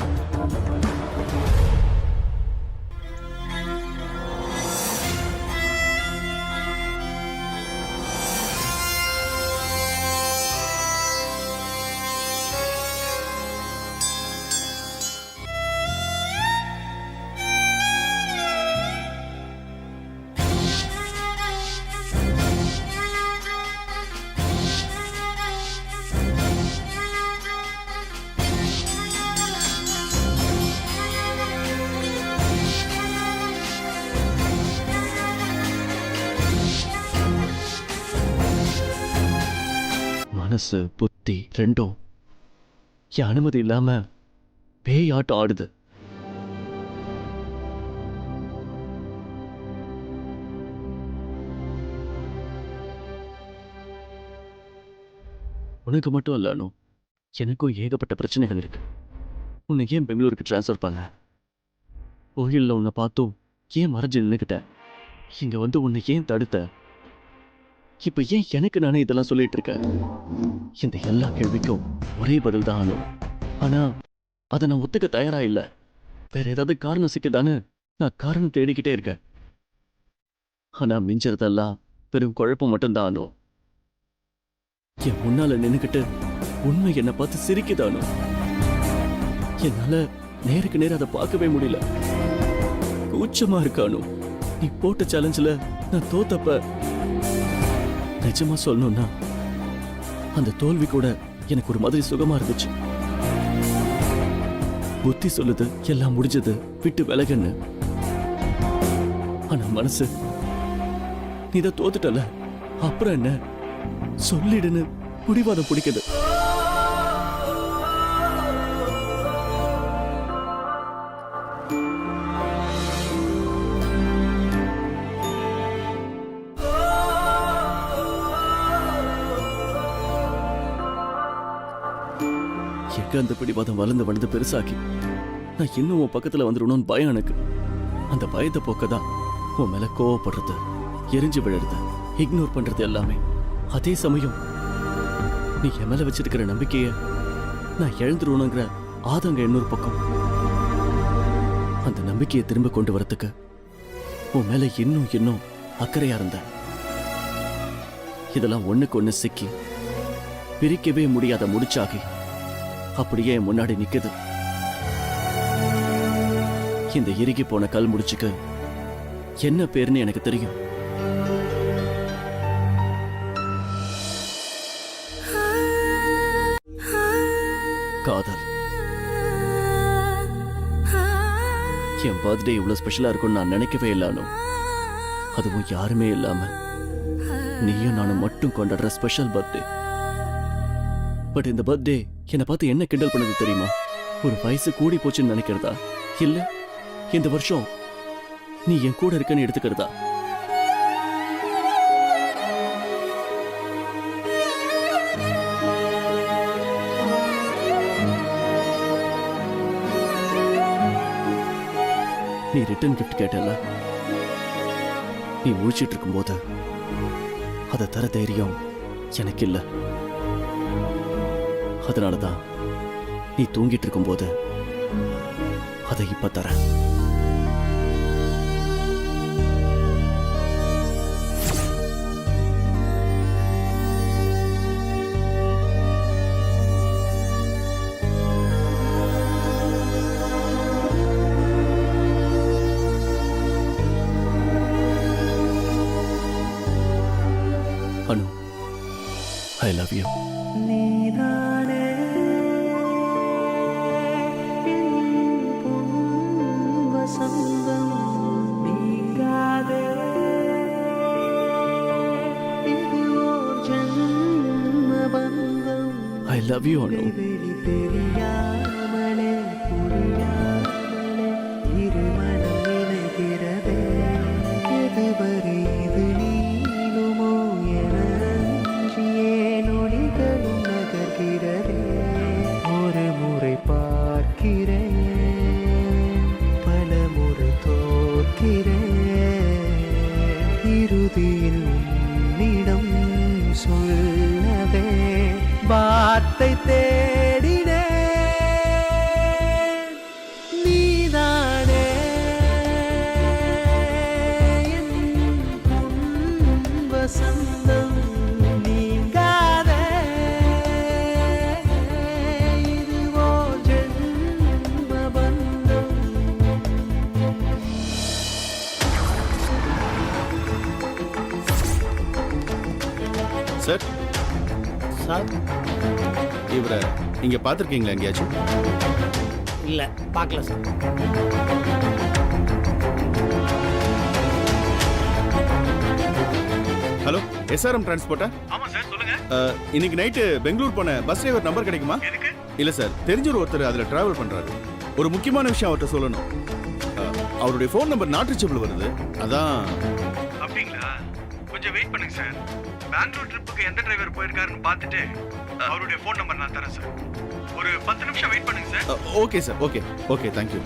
மனசு புத்தி ரெண்டும் என் அனுமதி இல்லாம பேயாட்டம் ஆடுது. உனக்கு மட்டும் இல்ல அனு, எனக்கும் ஏகப்பட்ட பிரச்சனைகள் இருக்கு. உன்னை ஏன் பெங்களூருக்கு டிரான்ஸ்ஃபர் பண்ண? கோயிலில் உன்னை பார்த்தும் ஏன் மறைஞ்சு நின்றுக்கிட்ட? இங்க வந்து உன்னை ஏன் தடுத்த? இப்ப ஏன் எனக்கு நானே இதெல்லாம் சொல்லிட்டு இருக்கேன்? இந்த எல்லா கேள்விக்கும் ஒரே பதில் தான் அனு. ஆனா அதை நான் ஒத்துக்க தயாரா இல்லை. வேற ஏதாவது காரணம் சிக்குதான்னு நான் காரணம் தேடிக்கிட்டே இருக்கேன். ஆனா மிஞ்சறதெல்லாம் பெரும் குழப்பம் மட்டும்தான் அனு. என் முன்னால நின்னுக்கிட்டு உண்மை என்னை பார்த்து சிரிக்குதானோ. என்னால நேருக்கு நேரம் அதை பார்க்கவே முடியல. கூச்சமா இருக்கானோ. நீ போட்ட சேலஞ்சில் நான் தோத்தப்ப நிஜமா சொல்லணும்னா அந்த தோல்வி கூட எனக்கு ஒரு மாதிரி சுகமா இருந்துச்சு. புத்தி சொல்லுது எல்லாம் முடிஞ்சது, விட்டு விலகுன்னு. ஆனா மனசு நீதான் தோத்துட்டல, அப்புறம் என்ன சொல்லிடுன்னு பிடிவாதம் பிடிக்குது. எங்க அந்த பிடிவாதம் வளர்ந்து வளர்ந்து பெருசாக்கி நான் இன்னும் உன் பக்கத்துல வந்துடணும்னு பயம் எனக்கு. அந்த பயத்தை போக்கதான் உன் மேல கோவப்படுறது, எரிஞ்சு விழுறது, இக்னோர் பண்றது எல்லாமே. அதே சமயம் நீ என் மேல வச்சிருக்கிற நம்பிக்கைய நான் இழந்துருவணுங்கிற ஆதங்க இன்னொரு பக்கம். அந்த நம்பிக்கையை திரும்ப கொண்டு வரத்துக்கு உன் மேல இன்னும் அக்கறையா இருந்த. இதெல்லாம் ஒண்ணுக்கு ஒண்ணு சிக்கி பிரிக்கவே முடியாத முடிச்சாகி அப்படியே என் முன்னாடி நிக்குது. இந்த இறுகி போன கல் முடிச்சுக்கு என்ன பேருன்னு எனக்கு தெரியும். காதல். என் பர்த்டே இவ்வளவு ஸ்பெஷலா இருக்கும்னு நான் நினைக்கவே இல்லானோ. அதுவும் யாருமே இல்லாம நீயும் நானும் மட்டும் கொண்டாடுற ஸ்பெஷல் பர்த்டே. பட் இந்த பர்த்டே என்னை பார்த்து என்ன கிண்டல் பண்ணது தெரியுமா? ஒரு வயசு கூடி போச்சுன்னு நினைக்கிறதா, இல்ல இந்த வருஷம் நீ என் கூட இருக்கன்னு எடுத்துக்கிறதா? நீ ரிட்டர்ன் கிஃப்ட் கேட்டல, நீ முழிச்சிட்டு இருக்கும்போது அதை தர தைரியம் எனக்கு இல்லை. அதனாலதான் நீ தூங்கிட்டு இருக்கும்போது அதை இப்ப தர. அனு, I love you. I love you, Anu. ஒரு முறை பார்க்கிறேன், பல முறை தோற்கிறேன். இறுதியில் உன்னிடம் சொல்லவே வார்த்தை தேடினே. நீதானே என் வசந்தம், நீங்காத இதுவோ ஜென்ம பந்தம். சார் சார், இவரை இங்க பார்த்துருக்கீங்களா எங்கேயாச்சும்? இல்லை பார்க்கல சார். Hello SRM டிரான்ஸ்போர்ட்டா? ஆமா சார், சொல்லுங்க. இன்னைக்கு நைட்டு பெங்களூர் போன பஸ் டிரைவர் நம்பர் கிடைக்குமா? எதுக்கு? இல்ல சார், தெரிஞ்ச ஒருத்தர் அதுல டிராவல் பண்றாரு. ஒரு முக்கியமான விஷயம் அவர்கிட்ட சொல்லணும். அவருடைய ஃபோன் நம்பர் நாட் ரீச்சபிள் வருது. அதான். அப்படிங்களா? கொஞ்சம் வெயிட் பண்ணுங்க சார். பெங்களூர் ட்ரிப்புக்கு எந்த டிரைவர் போயிருக்காருன்னு பார்த்துட்டு அவருடைய ஃபோன் நம்பர் நான் தரேன் சார். ஒரு 10 நிமிஷம் வெயிட் பண்ணுங்க sir. Okay sir, okay okay, thank you.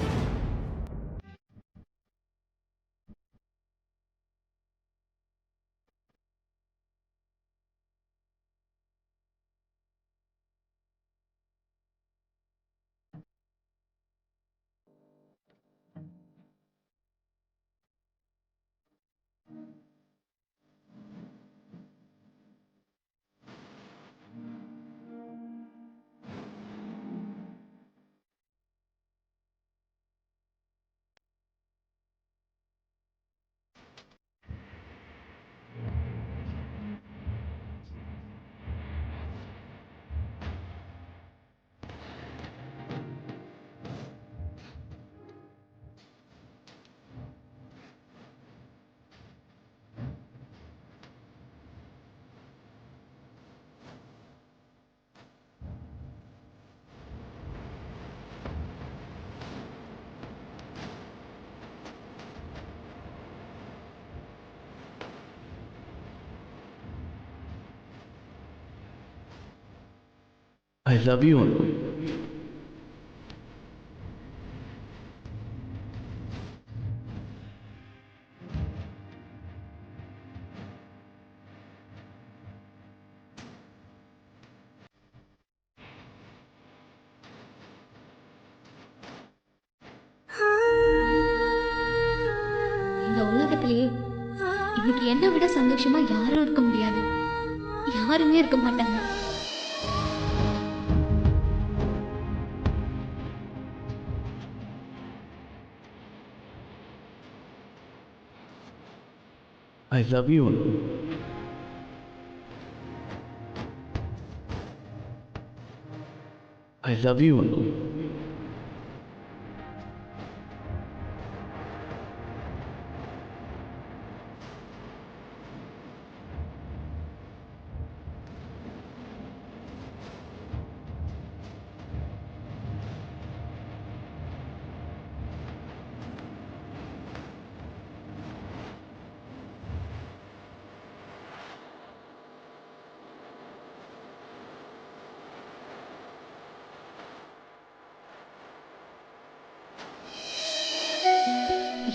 I love you, Anu. இந்த உலகத்திலேயே இன்னைக்கு என்னை விட சந்தோஷமா யாரும் இருக்க முடியாது. யாருமே இருக்க மாட்டாங்க. I love you, Anu. I love you, Anu.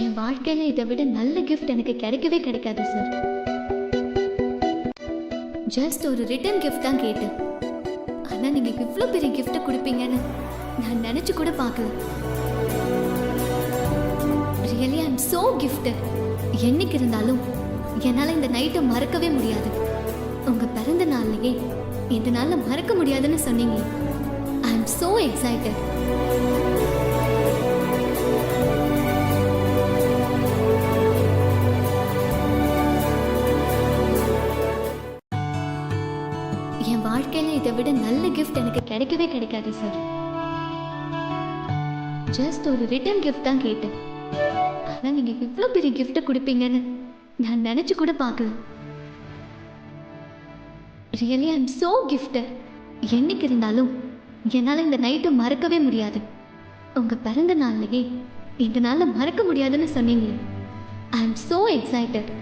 என் வாழ்க்கையில இதை விட நல்ல கிஃப்ட் எனக்கு கிடைக்கவே கிடைக்காது சார். ஜஸ்ட் ஒரு ரிட்டர்ன் கிஃப்ட் தான் கேட்டேன். ஆனா நீங்க இவ்வளோ பெரிய கிஃப்ட் கொடுப்பீங்கன்னு நான் நினைச்சு கூட பார்க்கல. Really I am so gifted. என்னைக்கு இருந்தாலும் என்னால இந்த நைட்டை மறக்கவே முடியாது. உங்க பிறந்த நாள்லயே இந்த நாள்ல மறக்க முடியாதுன்னு சொன்னீங்க. I am so excited. என் வாழ்க்கையில இதை விட நல்ல கிஃப்ட் எனக்கு கிடைக்கவே கிடைக்காது சார். ஜஸ்ட் ஒரு ரிட்டர்ன் கிஃப்ட் தான் கேட்டேன். ஆனா நீங்க இவ்வளோ பெரிய கிஃப்ட் கொடுப்பீங்கன்னு நான் நினைச்சு கூட பார்க்கல. Really I am so gifted. என்னைக்கு இருந்தாலும் என்னால் இந்த நைட்டை மறக்கவே முடியாது. உங்க பிறந்த நாள்லயே இந்த நாளை மறக்க முடியாதுன்னு சொன்னீங்க. I am so excited.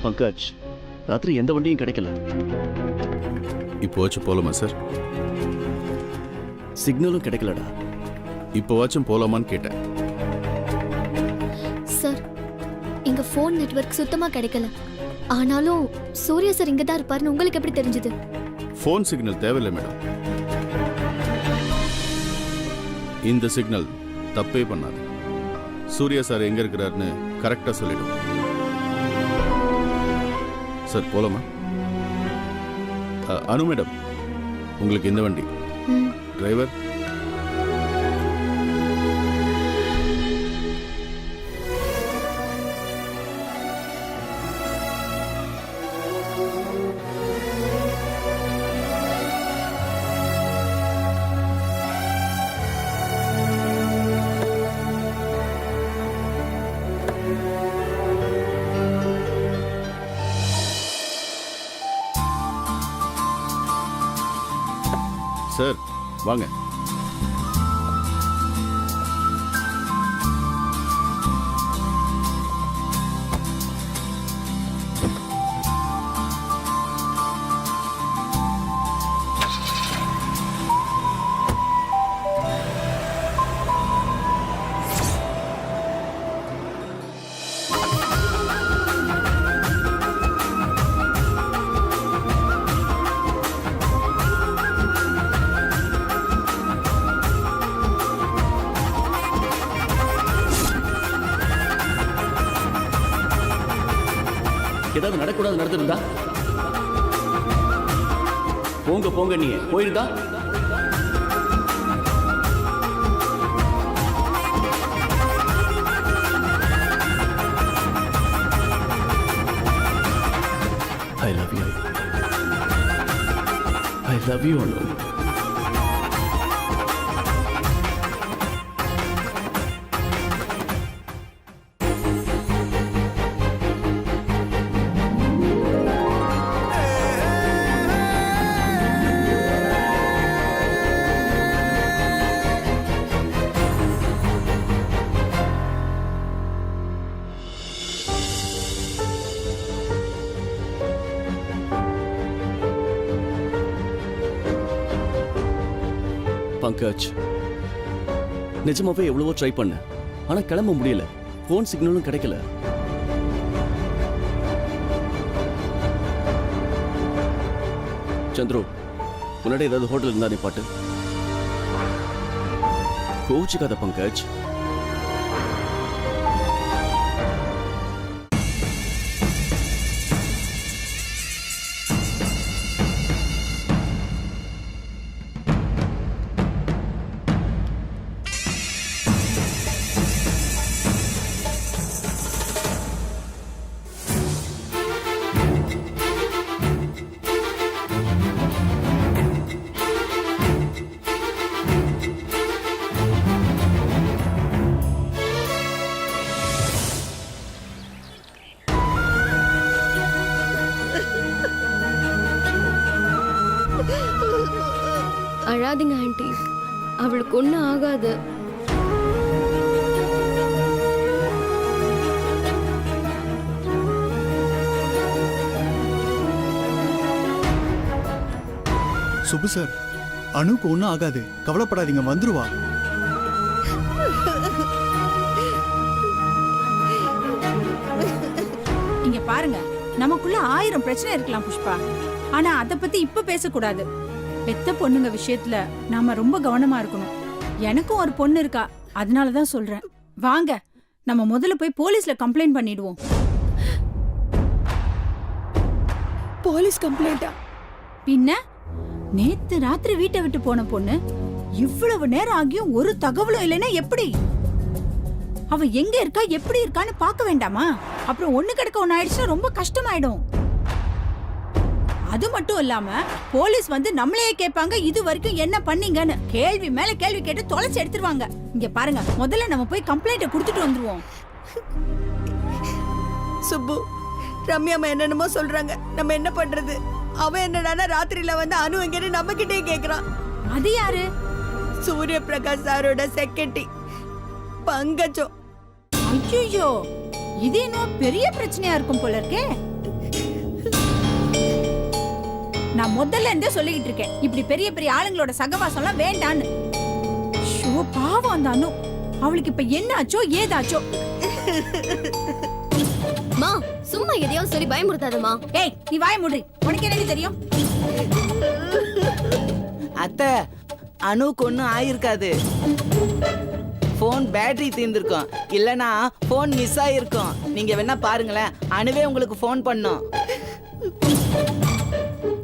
Pankaj, ராத்திரி எந்த வண்டியும் கிடைக்கல. இப்போவாச்சும் போலாமா சார்? சிக்னலும் கிடைக்கலடா. இப்போவாச்சும் போலாமான்னு கேட்டேன். சார் இங்க ஃபோன் நெட்வொர்க் சுத்தமா கிடைக்கல. ஆனாலும் சூர்யா சார் இங்க தான் இருப்பாருன்னு உங்களுக்கு எப்படி தெரிஞ்சது? ஃபோன் சிக்னல் தேவையில்லை மேடம். இந்த சிக்னல் தப்பே பண்ணாது. சூர்யா சார் எங்க இருக்கிறாருன்னு கரெக்டா சொல்லிடும். சார் போலாமா? அனு மேடம், உங்களுக்கு இந்த வண்டி. டிரைவர் சார் வாங்க. ஏதாவது நடக்கூடாது நடந்திருந்தா போங்க போங்க, நீ போயிருந்தா I love you. I love you அனு. பங்கஜ், நிஜமாவே எவ்வளவோ ட்ரை பண்ண, ஆனா கிளம்ப முடியல. போன் சிக்னலும் கிடைக்கல. சந்துரு, முன்னாடி ஏதாவது ஹோட்டல் இருந்தா நீ பாட்டு. கோச்சுக்காத பங்கஜ். அழாதீங்க ஆண்டி, அவளுக்கு ஒன்றும் ஆகாது. சுபு சார், அனுக்கு ஒன்றும் ஆகாது, கவலைப்படாதீங்க, வந்துருவா. இங்க பாருங்க, நமக்குள்ள 1000 பிரச்சனை இருக்கலாம் புஷ்பா, ஆனா அத பத்தி இப்ப பேசக்கூடாது. பெத்த பொண்ணுங்க விஷயத்துல நாம ரொம்ப கவனமா இருக்கணும். எனக்கும் ஒரு பொண்ணு இருக்கா, அதனாலதான் சொல்றேன். வாங்க நம்ம முதல்ல போய் போலீஸ்ல கம்ப்ளைண்ட் பண்ணிடுவோம். போலீஸ் கம்ப்ளைண்டா? பின்ன நேத்து ராத்திரி வீட்டை விட்டு போன பொண்ணு இவ்வளவு நேரம் ஆகியும் ஒரு தகவலும் இல்லைன்னா எப்படி? அவ எங்க இருக்கா, எப்படி இருக்கான்னு பார்க்க வேண்டாமா? அப்புறம் ஒண்ணு கிடக்க ஒண்ணு ஆயிடுச்சுன்னா ரொம்ப கஷ்டமாயிடும். அது மட்டும் இல்லாம போலீஸ் வந்து நம்மளையே கேட்பாங்க, இது வரைக்கும் என்ன பண்ணீங்கன்னு. கேள்வி மேல கேள்வி கேட்டு தொலைச்சு எடுத்துருவாங்க. இங்க பாருங்க, முதல்ல நம்ம போய் கம்ப்ளைண்ட கொடுத்துட்டு வந்துருவோம். சுப்பு, ரம்யாமா என்னென்னமோ சொல்றாங்க, நம்ம என்ன பண்றது? அவன் என்னடானா ராத்திரியில வந்து அனு எங்கன்னு நம்ம கிட்டே கேக்குறான். அது யாரு? சூரிய பிரகாஷ் சாரோட செக்ரட்டரி பங்கஜம். ஐயோ, இது என்ன பெரிய பிரச்சனையா இருக்கும் போல இருக்கே. நான் முதல்ல இருந்தே சொல்லிக்கிட்டு இருக்கேன் இப்படி பெரிய பெரிய ஆளுங்களோட சகவாசம்லாம் வேண்டான்னு. ஷோ பாவம் அந்த அனு, அவளுக்கு இப்ப என்ன ஆச்சோ ஏதாச்சோ. மா சும்மா எதையாவது சொல்லி பயமுறுத்தாதம்மா. ஏய் நீ வாய மூடு, உனக்கு என்ன தெரியும்? அத்தை, அணுக்கு ஒன்றும் ஆயிருக்காது. ஃபோன் பேட்டரி தீர்ந்துருக்கும், இல்லனா ஃபோன் மிஸ் ஆயிருக்கும். நீங்க வேணா பாருங்களேன், அணுவே உங்களுக்கு ஃபோன் பண்ணும்.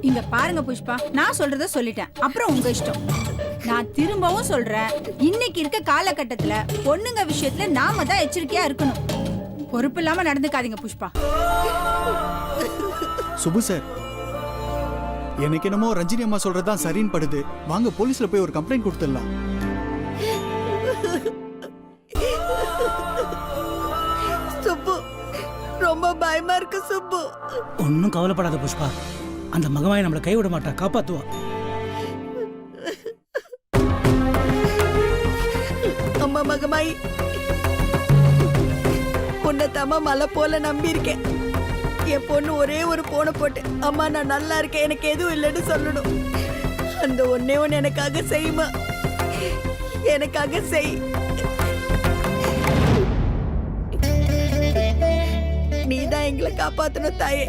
இங்க பாருங்க புஷ்பா, நான் சொல்றத சொல்லிட்டேன், அப்புறம் உங்க இஷ்டம். நான் திரும்பவும் சொல்றேன், இன்னைக்கு இருக்க காலகட்டத்துல பொண்ணுங்க விஷயத்துல நாம தான் எச்சரிக்கையா இருக்கணும். பொறுப்பு இல்லாம நடந்துக்காதீங்க புஷ்பா. சுபு சார், எனக்கு என்னமோ ரஞ்சினி அம்மா சொல்றதுதான் சரின்னு படுது. வாங்க போலீஸ்ல போய் ஒரு கம்ப்ளைண்ட் கொடுத்துடலாம். சுப்பு, ரொம்ப பயமா இருக்கு சுப்பு. ஒன்றும் கவலைப்படாத புஷ்பா, அந்த மகமாயை நம்மளை கைவிட மாட்டா, காப்பாத்துவா. அம்மா மகமாயி, உன்னை தம்மா மலை போல நம்பி இருக்கேன். என் பொண்ணு ஒரே ஒரு போனை போட்டு அம்மா நான் நல்லா இருக்கேன், எனக்கு எதுவும் இல்லைன்னு சொல்லணும். அந்த ஒன்னே ஒன்று எனக்காக செய்யுமா, எனக்காக செய். நீதான் எங்களை காப்பாத்தணும் தாயே.